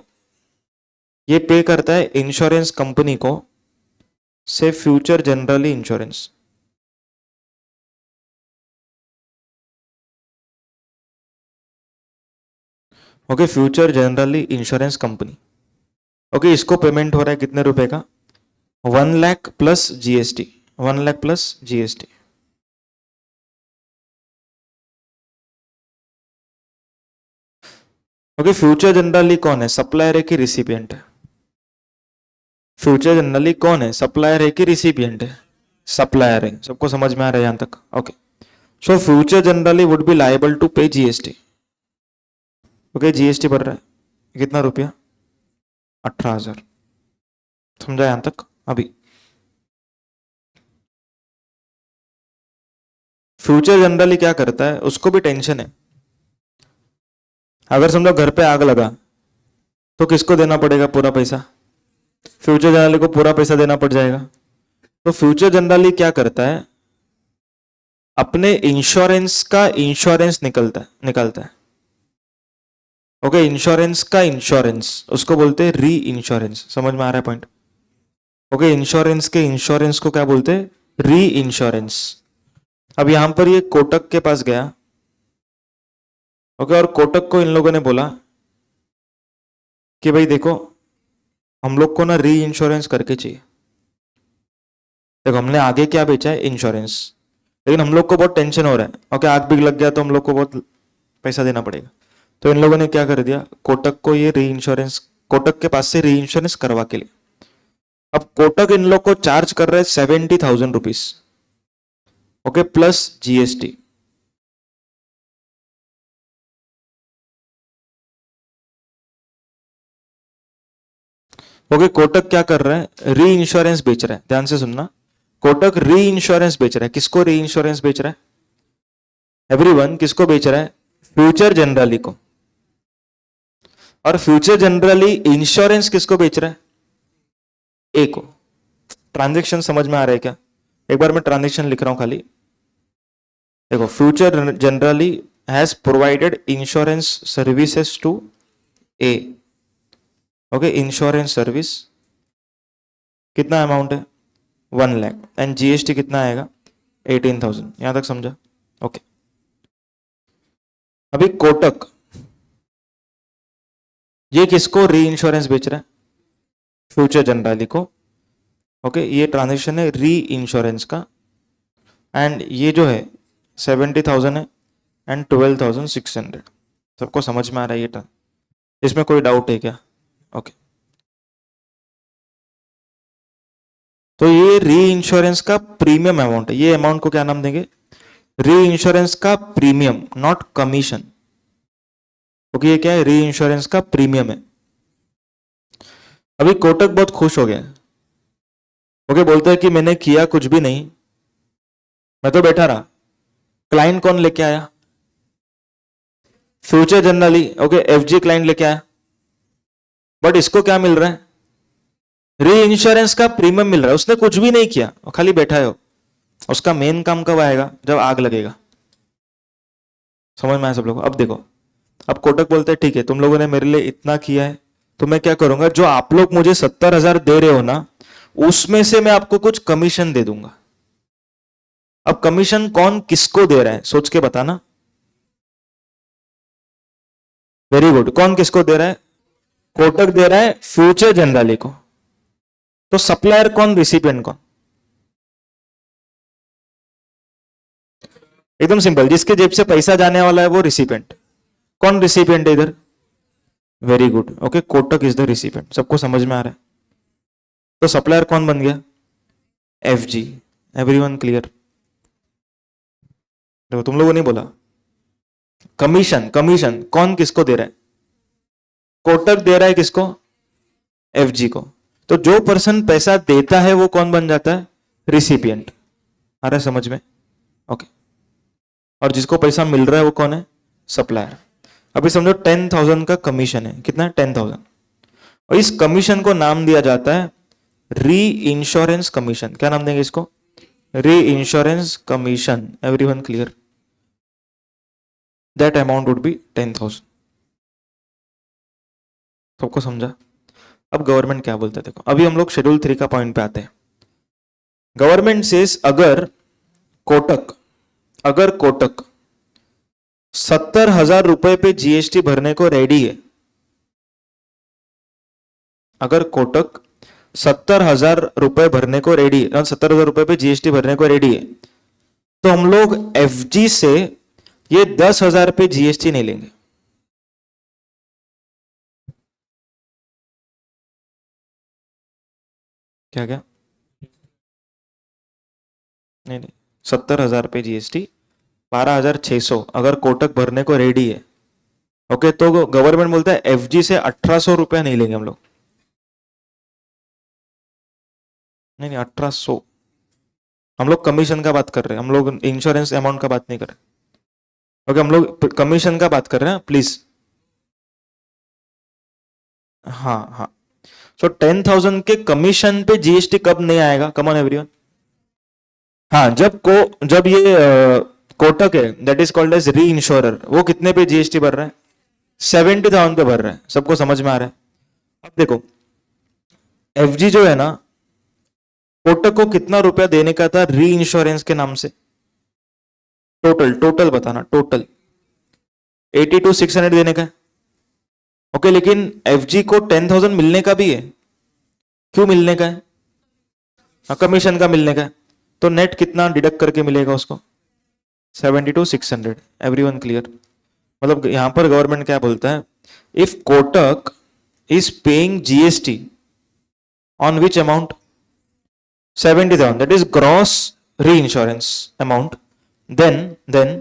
ये पे करता है इंश्योरेंस कंपनी को, से future generally insurance. Okay, future generally insurance company. Okay, इसको पेमेंट हो रहा है कितने रुपए का? 1 lakh plus GST, 1 lakh plus GST. Okay, future generally कौन है, सप्लायर है कि रिसिपिएंट है? फ्यूचर जनरली कौन है, सप्लायर है कि रिसिपिएंट है? सप्लायर है। सबको समझ में आ रहा है यहां तक? Okay, so Future Generali would be liable to pay GST. Okay, GST भर रहा है कितना रुपया? 18,000। समझा यहां तक? अभी फ्यूचर जनरली क्या करता है, उसको भी टेंशन है। अगर समझो घर पे आग लगा, तो किसको देना पड़ेगा पूरा पैसा? फ्यूचर जनरली को पूरा पैसा देना पड़ जाएगा। तो फ्यूचर जनरली क्या करता है, अपने इंश्योरेंस का इंश्योरेंस निकलता है, निकालता है। ओके, इंश्योरेंस का इंश्योरेंस उसको बोलते हैं री इंश्योरेंस। समझ में आ रहा है पॉइंट? ओके, इंश्योरेंस के इंश्योरेंस को क्या बोलते हैं? री इंश्योरेंस। अब यहां पर ये कोटक के पास गया, ओके, और कोटक को इन लोगों ने बोला कि भाई देखो, हम लोग को ना री इंश्योरेंस करके चाहिए। देखो, हमने आगे क्या बेचा है? इंश्योरेंस। लेकिन हम लोग को बहुत टेंशन हो रहा है, ओके, आग भी लग गया तो हम लोग को बहुत पैसा देना पड़ेगा। तो इन लोगों ने क्या कर दिया, कोटक को ये री इंश्योरेंस, कोटक के पास से री इंश्योरेंस करवा के लिए। अब कोटक इन लोग को चार्ज कर रहे हैं 70,000 rupees, okay, plus GST. Okay, Kotak क्या कर रहा है? री इंश्योरेंस बेच रहा है। ध्यान से सुनना, कोटक री इंश्योरेंस बेच रहा है। किसको री इंश्योरेंस बेच रहा है? एवरीवन, किसको बेच रहा है? फ्यूचर जनरली को। और फ्यूचर जनरली इंश्योरेंस किसको बेच रहा है? ए को। ट्रांजेक्शन समझ में आ रहा है क्या? एक बार मैं ट्रांजेक्शन लिख रहा हूं खाली। देखो, Future Generali has provided insurance services to A. Okay, insurance service कितना अमाउंट है? 1 लाख, एंड जीएसटी कितना आएगा? 18,000। यहां तक समझा? ओके। अभी कोटक ये किसको री इंश्योरेंस बेच रहा है? फ्यूचर जनरली को। ओके, ये ट्रांजेक्शन है री इंश्योरेंस का, एंड ये जो है 70,000 है एंड 12,600। सबको समझ में आ रहा है ये टर्म? इसमें कोई डाउट है क्या? ओके, तो ये री इंश्योरेंस का प्रीमियम अमाउंट है। ये अमाउंट को क्या नाम देंगे? री इंश्योरेंस का प्रीमियम, नॉट कमीशन। ओके, ये क्या है? री इंश्योरेंस का प्रीमियम है। अभी कोटक बहुत खुश हो गया। ओके, बोलता है कि मैंने किया कुछ भी नहीं, मैं तो बैठा रहा। क्लाइंट कौन लेके आया? Future Generali. Okay, FG client लेके आया। बट इसको क्या मिल रहा है? री इंश्योरेंस का प्रीमियम मिल रहा है। उसने कुछ भी नहीं किया, खाली बैठा है। उसका मेन काम कब आएगा? जब आग लगेगा। समझ में आया सब लोग? अब देखो, अब कोटक बोलते हैं ठीक है, तुम लोगों ने मेरे लिए इतना किया है, तो मैं क्या करूंगा, जो आप लोग मुझे 70,000 दे रहे हो ना, उसमें से मैं आपको कुछ कमीशन दे दूंगा। अब कमीशन कौन किसको दे रहा है, सोच के बताना। Very good. कौन किसको दे रहा है? कोटक दे रहा है फ्यूचर जनरली को। तो सप्लायर कौन, रिसिपिएंट कौन? एकदम सिंपल, जिसके जेब से पैसा जाने वाला है वो रिसिपिएंट। कौन रिसिपिएंट है इधर? Very good. Okay, Kotak is the recipient. सबको समझ में आ रहा है? तो सप्लायर कौन बन गया? एफजी। Everyone clear? देखो, तुम लोगों ने बोला कमीशन। कमीशन कौन किसको दे रहा है? कोटक दे रहा है किसको? एफजी को। तो जो पर्सन पैसा देता है वो कौन बन जाता है? रिसिपिएंट। आ रहा है समझ में? ओके। और जिसको पैसा मिल रहा है वो कौन है? सप्लायर। अभी समझो 10,000 का कमीशन है। कितना है? 10,000। और इस कमीशन को नाम दिया जाता है री इंश्योरेंस कमीशन। क्या नाम देंगे इसको? री insurance commission. Everyone clear? That amount would be 10,000। सबको समझा? अब गवर्नमेंट क्या बोलता है देखो। अभी हम लोग शेड्यूल 3 का पॉइंट पे आते हैं। गवर्नमेंट सेज अगर कोटक 70,000 रुपए पे जीएसटी भरने को रेडी है, अगर कोटक 70,000 रुपए भरने को रेडी है, 70,000 रुपए पे जीएसटी भरने को रेडी है, तो हम लोग एफजी से ये 10,000 पे जीएसटी नहीं लेंगे। क्या क्या? नहीं नहीं, 70,000 पे जीएसटी, 12,600 अगर कोटक भरने को रेडी है, ओके, तो गवर्नमेंट बोलता है एफजी से 1,800 रुपया नहीं लेंगे हम लोग। नहीं नहीं, 1,800। हम लोग कमीशन का बात कर रहे हैं, हम लोग इंश्योरेंस अमाउंट का बात नहीं कर रहे। ओके, हम लोग कमीशन का बात कर रहे हैं, प्लीज। हाँ हाँ। सो 10,000 के कमीशन पे जीएसटी कब नहीं आएगा? Come on everyone. हाँ, जब ये कोटक है, दैट इज कॉल्ड एज री इंश्योरर, वो कितने पे जीएसटी भर रहा है? 70,000 पे भर रहा है, सबको समझ में आ रहा है। अब देखो एफजी जो है ना, कोटक को कितना रुपया देने का था री इंश्योरेंस के नाम से, टोटल टोटल बताना, टोटल 82,600 देने का है। ओके, लेकिन एफजी को 10,000 मिलने का भी है। क्यों मिलने का है? कमीशन का मिलने का है। तो नेट कितना डिडक्ट करके मिलेगा उसको? 72,600। Everyone clear? मतलब यहां पर गवर्नमेंट क्या बोलता है, if Kotak is paying GST on which amount? 70,000, that is gross reinsurance amount, then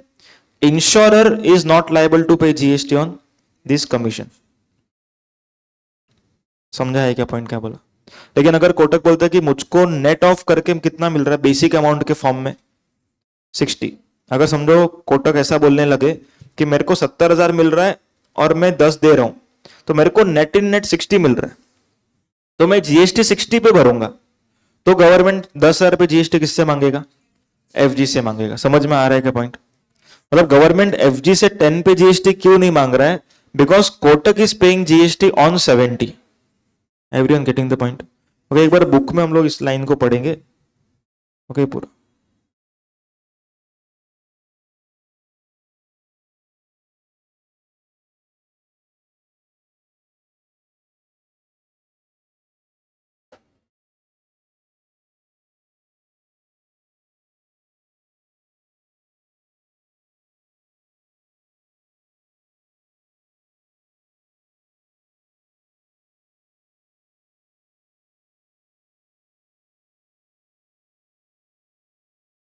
insurer is not liable to pay GST on this commission. समझा है क्या पॉइंट, क्या बोला? लेकिन अगर कोटक बोलता है कि मुझको नेट ऑफ करके कितना मिल रहा है बेसिक अमाउंट के फॉर्म में 60, अगर समझो कोटक ऐसा बोलने लगे कि मेरे को 70,000 मिल रहा है और मैं 10 दे रहा हूं, तो मेरे को नेट इन नेट 60 मिल रहा है, तो मैं जीएसटी 60 पे भरूंगा, तो गवर्नमेंट 10,000 पे जीएसटी किससे मांगेगा? एफजी से मांगेगा। समझ में आ रहा है क्या पॉइंट? मतलब गवर्नमेंट एफजी से 10 पे जीएसटी क्यों नहीं मांग रहा है? Because Kotak is paying GST on 70। Everyone getting the point? Okay, एक बार बुक में हम लोग इस लाइन को पढ़ेंगे। ओके, पूरा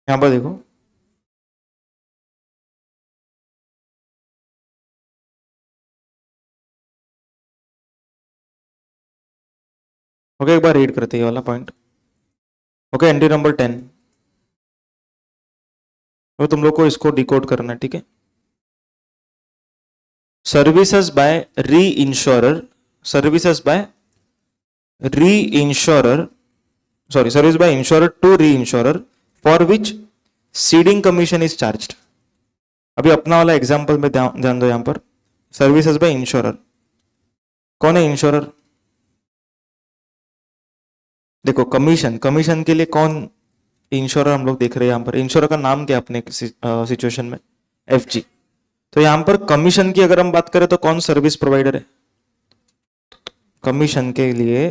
यहां पर देखो, ओके एक बार रीड करते हैं ये वाला पॉइंट। ओके, एंट्री नंबर 10, तो तुम लोग को इसको डिकोड करना है, ठीक है? Services by reinsurer, services by reinsurer, sorry, service by insurer to reinsurer for which ceding commission is charged. अभी अपना वाला एग्जांपल में ध्यान दो, यहां पर सर्विसेज बाय इंश्योरर, कौन है इंश्योरर? देखो कमीशन, कमीशन के लिए कौन इंश्योरर हम लोग देख रहे हैं यहां पर? इंश्योरर का नाम क्या अपने सिचुएशन में? एफजी। तो यहां पर कमीशन की अगर हम बात करें तो कौन सर्विस प्रोवाइडर है कमीशन के लिए?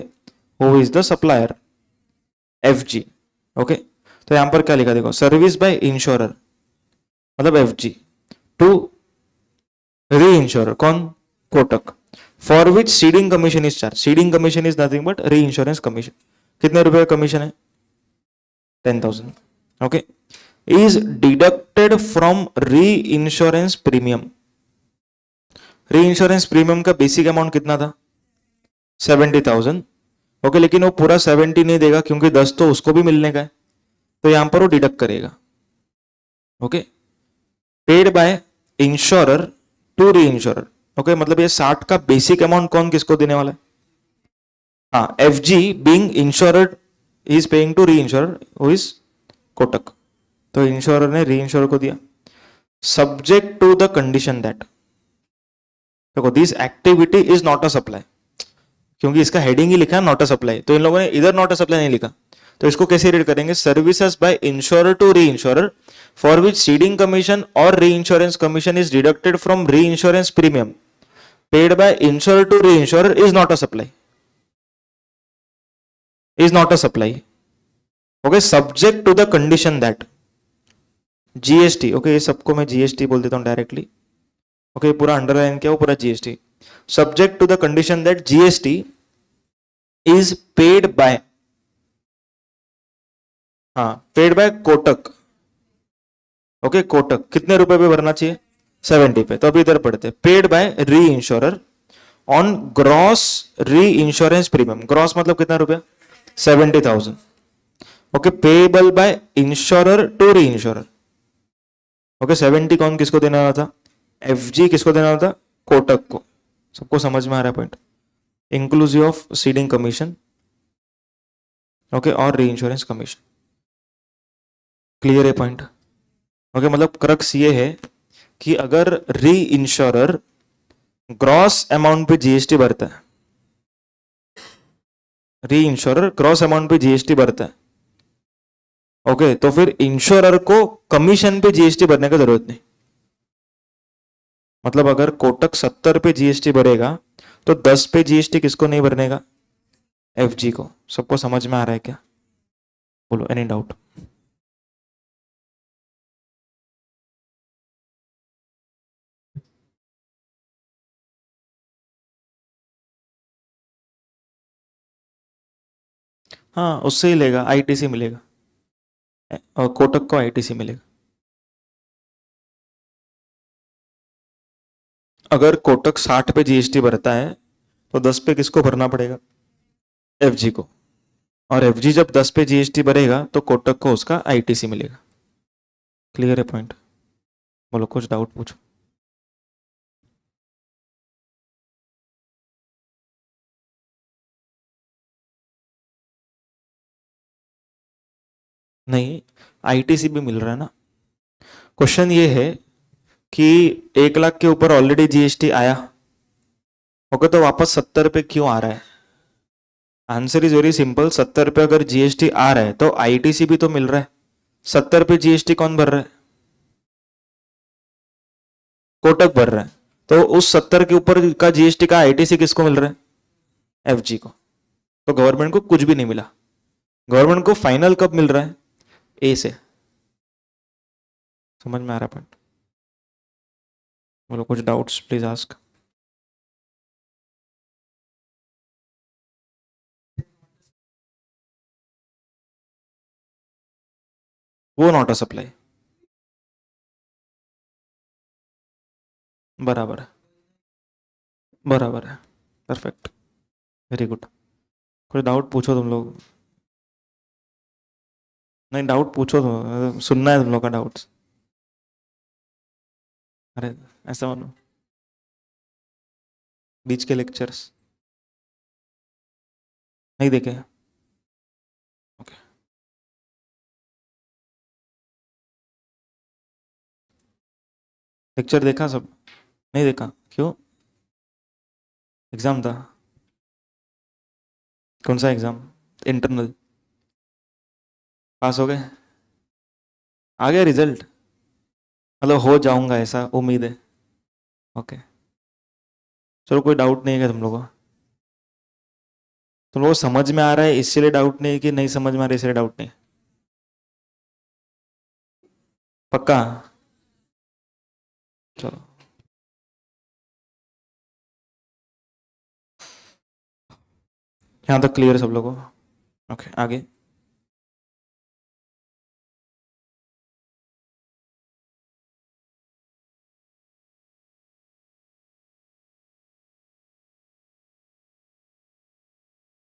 Who is the supplier? FG. Okay, तो यहां पर क्या लिखा देखो, सर्विस बाय इंश्योरर मतलब एफजी टू री इंश्योरर, कौन? Kotak, for which ceding commission is charge. Ceding commission is nothing but reinsurance commission. कितने रुपए का कमीशन है? 10,000। Okay, is deducted from reinsurance premium. Reinsurance premium का basic amount कितना था? 70,000। Okay, लेकिन वो पूरा 70 नहीं देगा क्योंकि 10 तो उसको भी मिलने का है, तो यहां पर वो डिडक्ट करेगा। Okay, paid by insurer to reinsurer. Okay, मतलब ये 60 का बेसिक अमाउंट कौन किसको देने वाला है? हाँ, FG being insurer is paying to reinsurer who is Kotak, तो इंश्योरर ने री इंश्योरर को दिया, subject to the condition that, देखो this activity is not a supply, क्योंकि इसका हेडिंग ही लिखा है नॉट अ सप्लाई, तो इन लोगों ने इधर नॉट अ सप्लाई नहीं लिखा, तो इसको कैसे रीड करेंगे? Services by insurer to reinsurer for which ceding commission और reinsurance commission is deducted from reinsurance premium paid by insurer to reinsurer is not a supply, is not a supply. Okay, subject to the condition that GST. Okay, ये सबको मैं GST बोल देता हूं directly. Okay, पूरा underline किया, वो पूरा GST. Subject to the condition that GST is paid by, हाँ, paid by Kotak. Okay, Kotak कितने रुपए पे भरना चाहिए? 70 पे। तो अभी इधर पढ़ते, paid by reinsurer on gross reinsurance premium. Gross मतलब कितना रुपया? 70,000। Okay, payable by insurer to reinsurer. Okay, 70 कौन किसको देना वाला था? एफजी किसको देना वाला था? कोटक को। सबको समझ में आ रहा है point? Inclusive of seeding commission, okay, और री इंश्योरेंस कमीशन। क्लियर है पॉइंट? ओके, मतलब क्रक्स ये है कि अगर री इंश्योरर ग्रॉस अमाउंट पे जीएसटी भरता है, री इंश्योरर ग्रॉस अमाउंट पे जीएसटी भरता है। ओके, तो फिर इंश्योरर को कमीशन पे जीएसटी भरने का जरूरत नहीं। मतलब अगर कोटक 70 पे जीएसटी भरेगा तो 10 पे जीएसटी किसको नहीं भरने का? एफजी को। सबको समझ में आ रहा है क्या? बोलो, एनी डाउट? हाँ, उससे ही लेगा, आईटीसी मिलेगा, और कोटक को आईटीसी मिलेगा। अगर कोटक 60 पे जीएसटी भरता है तो 10 पे किसको भरना पड़ेगा? एफजी को। और एफजी जब 10 पे जीएसटी भरेगा तो कोटक को उसका आईटीसी मिलेगा। क्लियर है पॉइंट? बोलो, कुछ डाउट पूछो। नहीं, आईटीसी भी मिल रहा है ना। क्वेश्चन ये है कि 1 लाख के ऊपर ऑलरेडी जीएसटी आया, ओके, तो वापस 70 पे क्यों आ रहा है? Answer is very simple. 70 पे अगर जीएसटी आ रहा है तो आईटीसी भी तो मिल रहा है। 70 पे जीएसटी कौन भर रहा है? कोटक भर रहा है। तो उस 70 के ऊपर का जीएसटी का आईटीसी किसको मिल रहा है? एफजी को। तो गवर्नमेंट को कुछ भी नहीं मिला। गवर्नमेंट को फाइनल कब मिल रहा है? ए से। समझ में आ रहा है पॉइंट? बोलो, कुछ डाउट्स प्लीज आस्क। वो नॉट अ सप्लाई। बराबर है, बराबर है, परफेक्ट, वेरी गुड। कोई डाउट पूछो तुम लोग। नहीं, डाउट पूछो, तुम सुनना है तुम लोग का डाउट्स। अरे, ऐसा मानो बीच के लेक्चर्स नहीं देखे? ओके। लेक्चर देखा सब? नहीं देखा, क्यों? एग्जाम था? कौन सा एग्जाम? इंटरनल? पास हो गए? आ गया रिजल्ट? मतलब हो जाऊंगा ऐसा उम्मीद है? ओके, चलो, कोई डाउट नहीं है क्या तुम लोगों को? तुम लोगों को समझ में आ रहा है इसलिए डाउट नहीं है कि नहीं समझ में आ रहा है इसलिए डाउट नहीं है? पक्का? चलो, यहाँ तक क्लियर है सब लोगों को? ओके, आगे।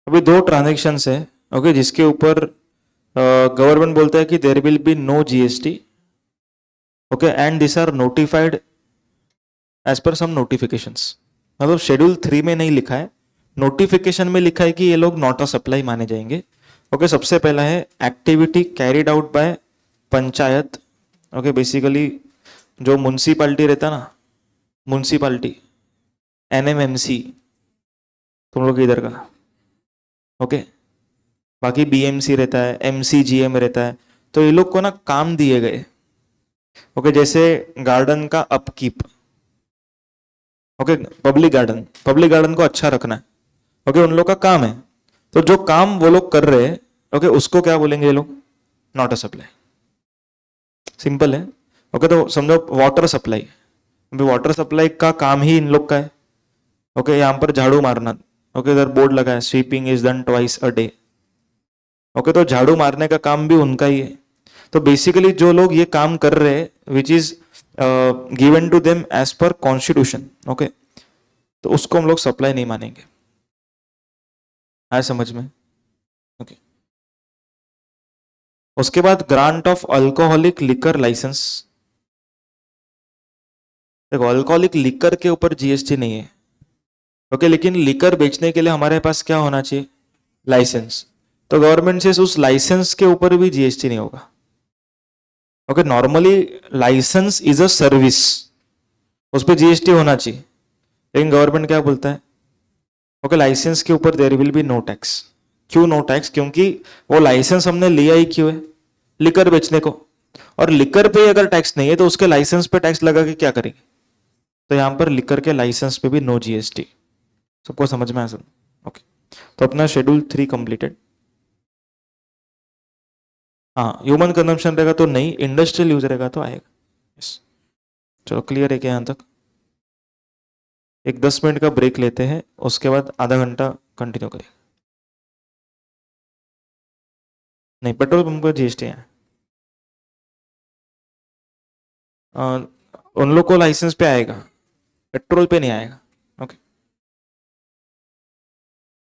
अभी 2 ट्रांजेक्शन है, ओके, जिसके ऊपर गवर्नमेंट बोलता है कि there will be no GST, okay, and this are notified as per some notifications. मतलब शेड्यूल 3 में नहीं लिखा है, नोटिफिकेशन में लिखा है कि ये लोग नॉट अ सप्लाई माने जाएंगे। ओके, सबसे पहला है activity carried out by panchayat. Okay, basically जो म्यूनसिपालिटी रहता ना, म्यूनसिपालिटी, एनएमएमसी, तुम लोग इधर का, ओके, बाकी बीएमसी रहता है, एमसीजीएम रहता है। तो ये लोग को ना काम दिए गए, ओके, जैसे गार्डन का अपकीप, ओके, पब्लिक गार्डन को अच्छा रखना है, ओके, उन लोग का काम है। तो जो काम वो लोग कर रहे हैं, ओके, उसको क्या बोलेंगे ये लोग? Not a supply. सिंपल है। ओके, तो समझो वाटर सप्लाई, अभी वाटर सप्लाई का काम ही इन लोग का है। ओके, यहाँ पर झाड़ू मारना, ओके, इधर बोर्ड लगा है sweeping is done twice a day. Okay, तो झाड़ू मारने का काम भी उनका ही है। तो बेसिकली जो लोग ये काम कर रहे हैं which is given to them as per constitution, okay, तो उसको हम लोग सप्लाई नहीं मानेंगे। आया समझ में? ओके, उसके बाद grant of alcoholic liquor license. देखो, अल्कोहलिक लिकर के ऊपर जीएसटी नहीं है, ओके, लेकिन लिकर बेचने के लिए हमारे पास क्या होना चाहिए? लाइसेंस। तो गवर्नमेंट से उस लाइसेंस के ऊपर भी जीएसटी नहीं होगा। Okay, normally license is a service, उस पर जीएसटी होना चाहिए। लेकिन गवर्नमेंट क्या बोलता है, ओके लाइसेंस के ऊपर there will be no tax. क्यों नो टैक्स? क्योंकि वो लाइसेंस हमने लिया ही क्यों है, लिकर बेचने को, और लिकर पे अगर टैक्स नहीं है तो उसके लाइसेंस पे टैक्स लगा के क्या करेंगे? तो यहां पर लिकर के लाइसेंस पे भी नो जीएसटी। सबको समझ में आया सर? ओके, तो अपना शेड्यूल 3 कंप्लीटेड। हाँ, ह्यूमन कंजम्पशन रहेगा तो नहीं, इंडस्ट्रियल यूज रहेगा तो आएगा। यस, चलो क्लियर है क्या यहाँ तक? एक 10 मिनट का ब्रेक लेते हैं, उसके बाद आधा घंटा कंटिन्यू करें। नहीं, पेट्रोल पंप का जीएसटी है। उन लोग को लाइसेंस पे आएगा, पेट्रोल पे नहीं आएगा।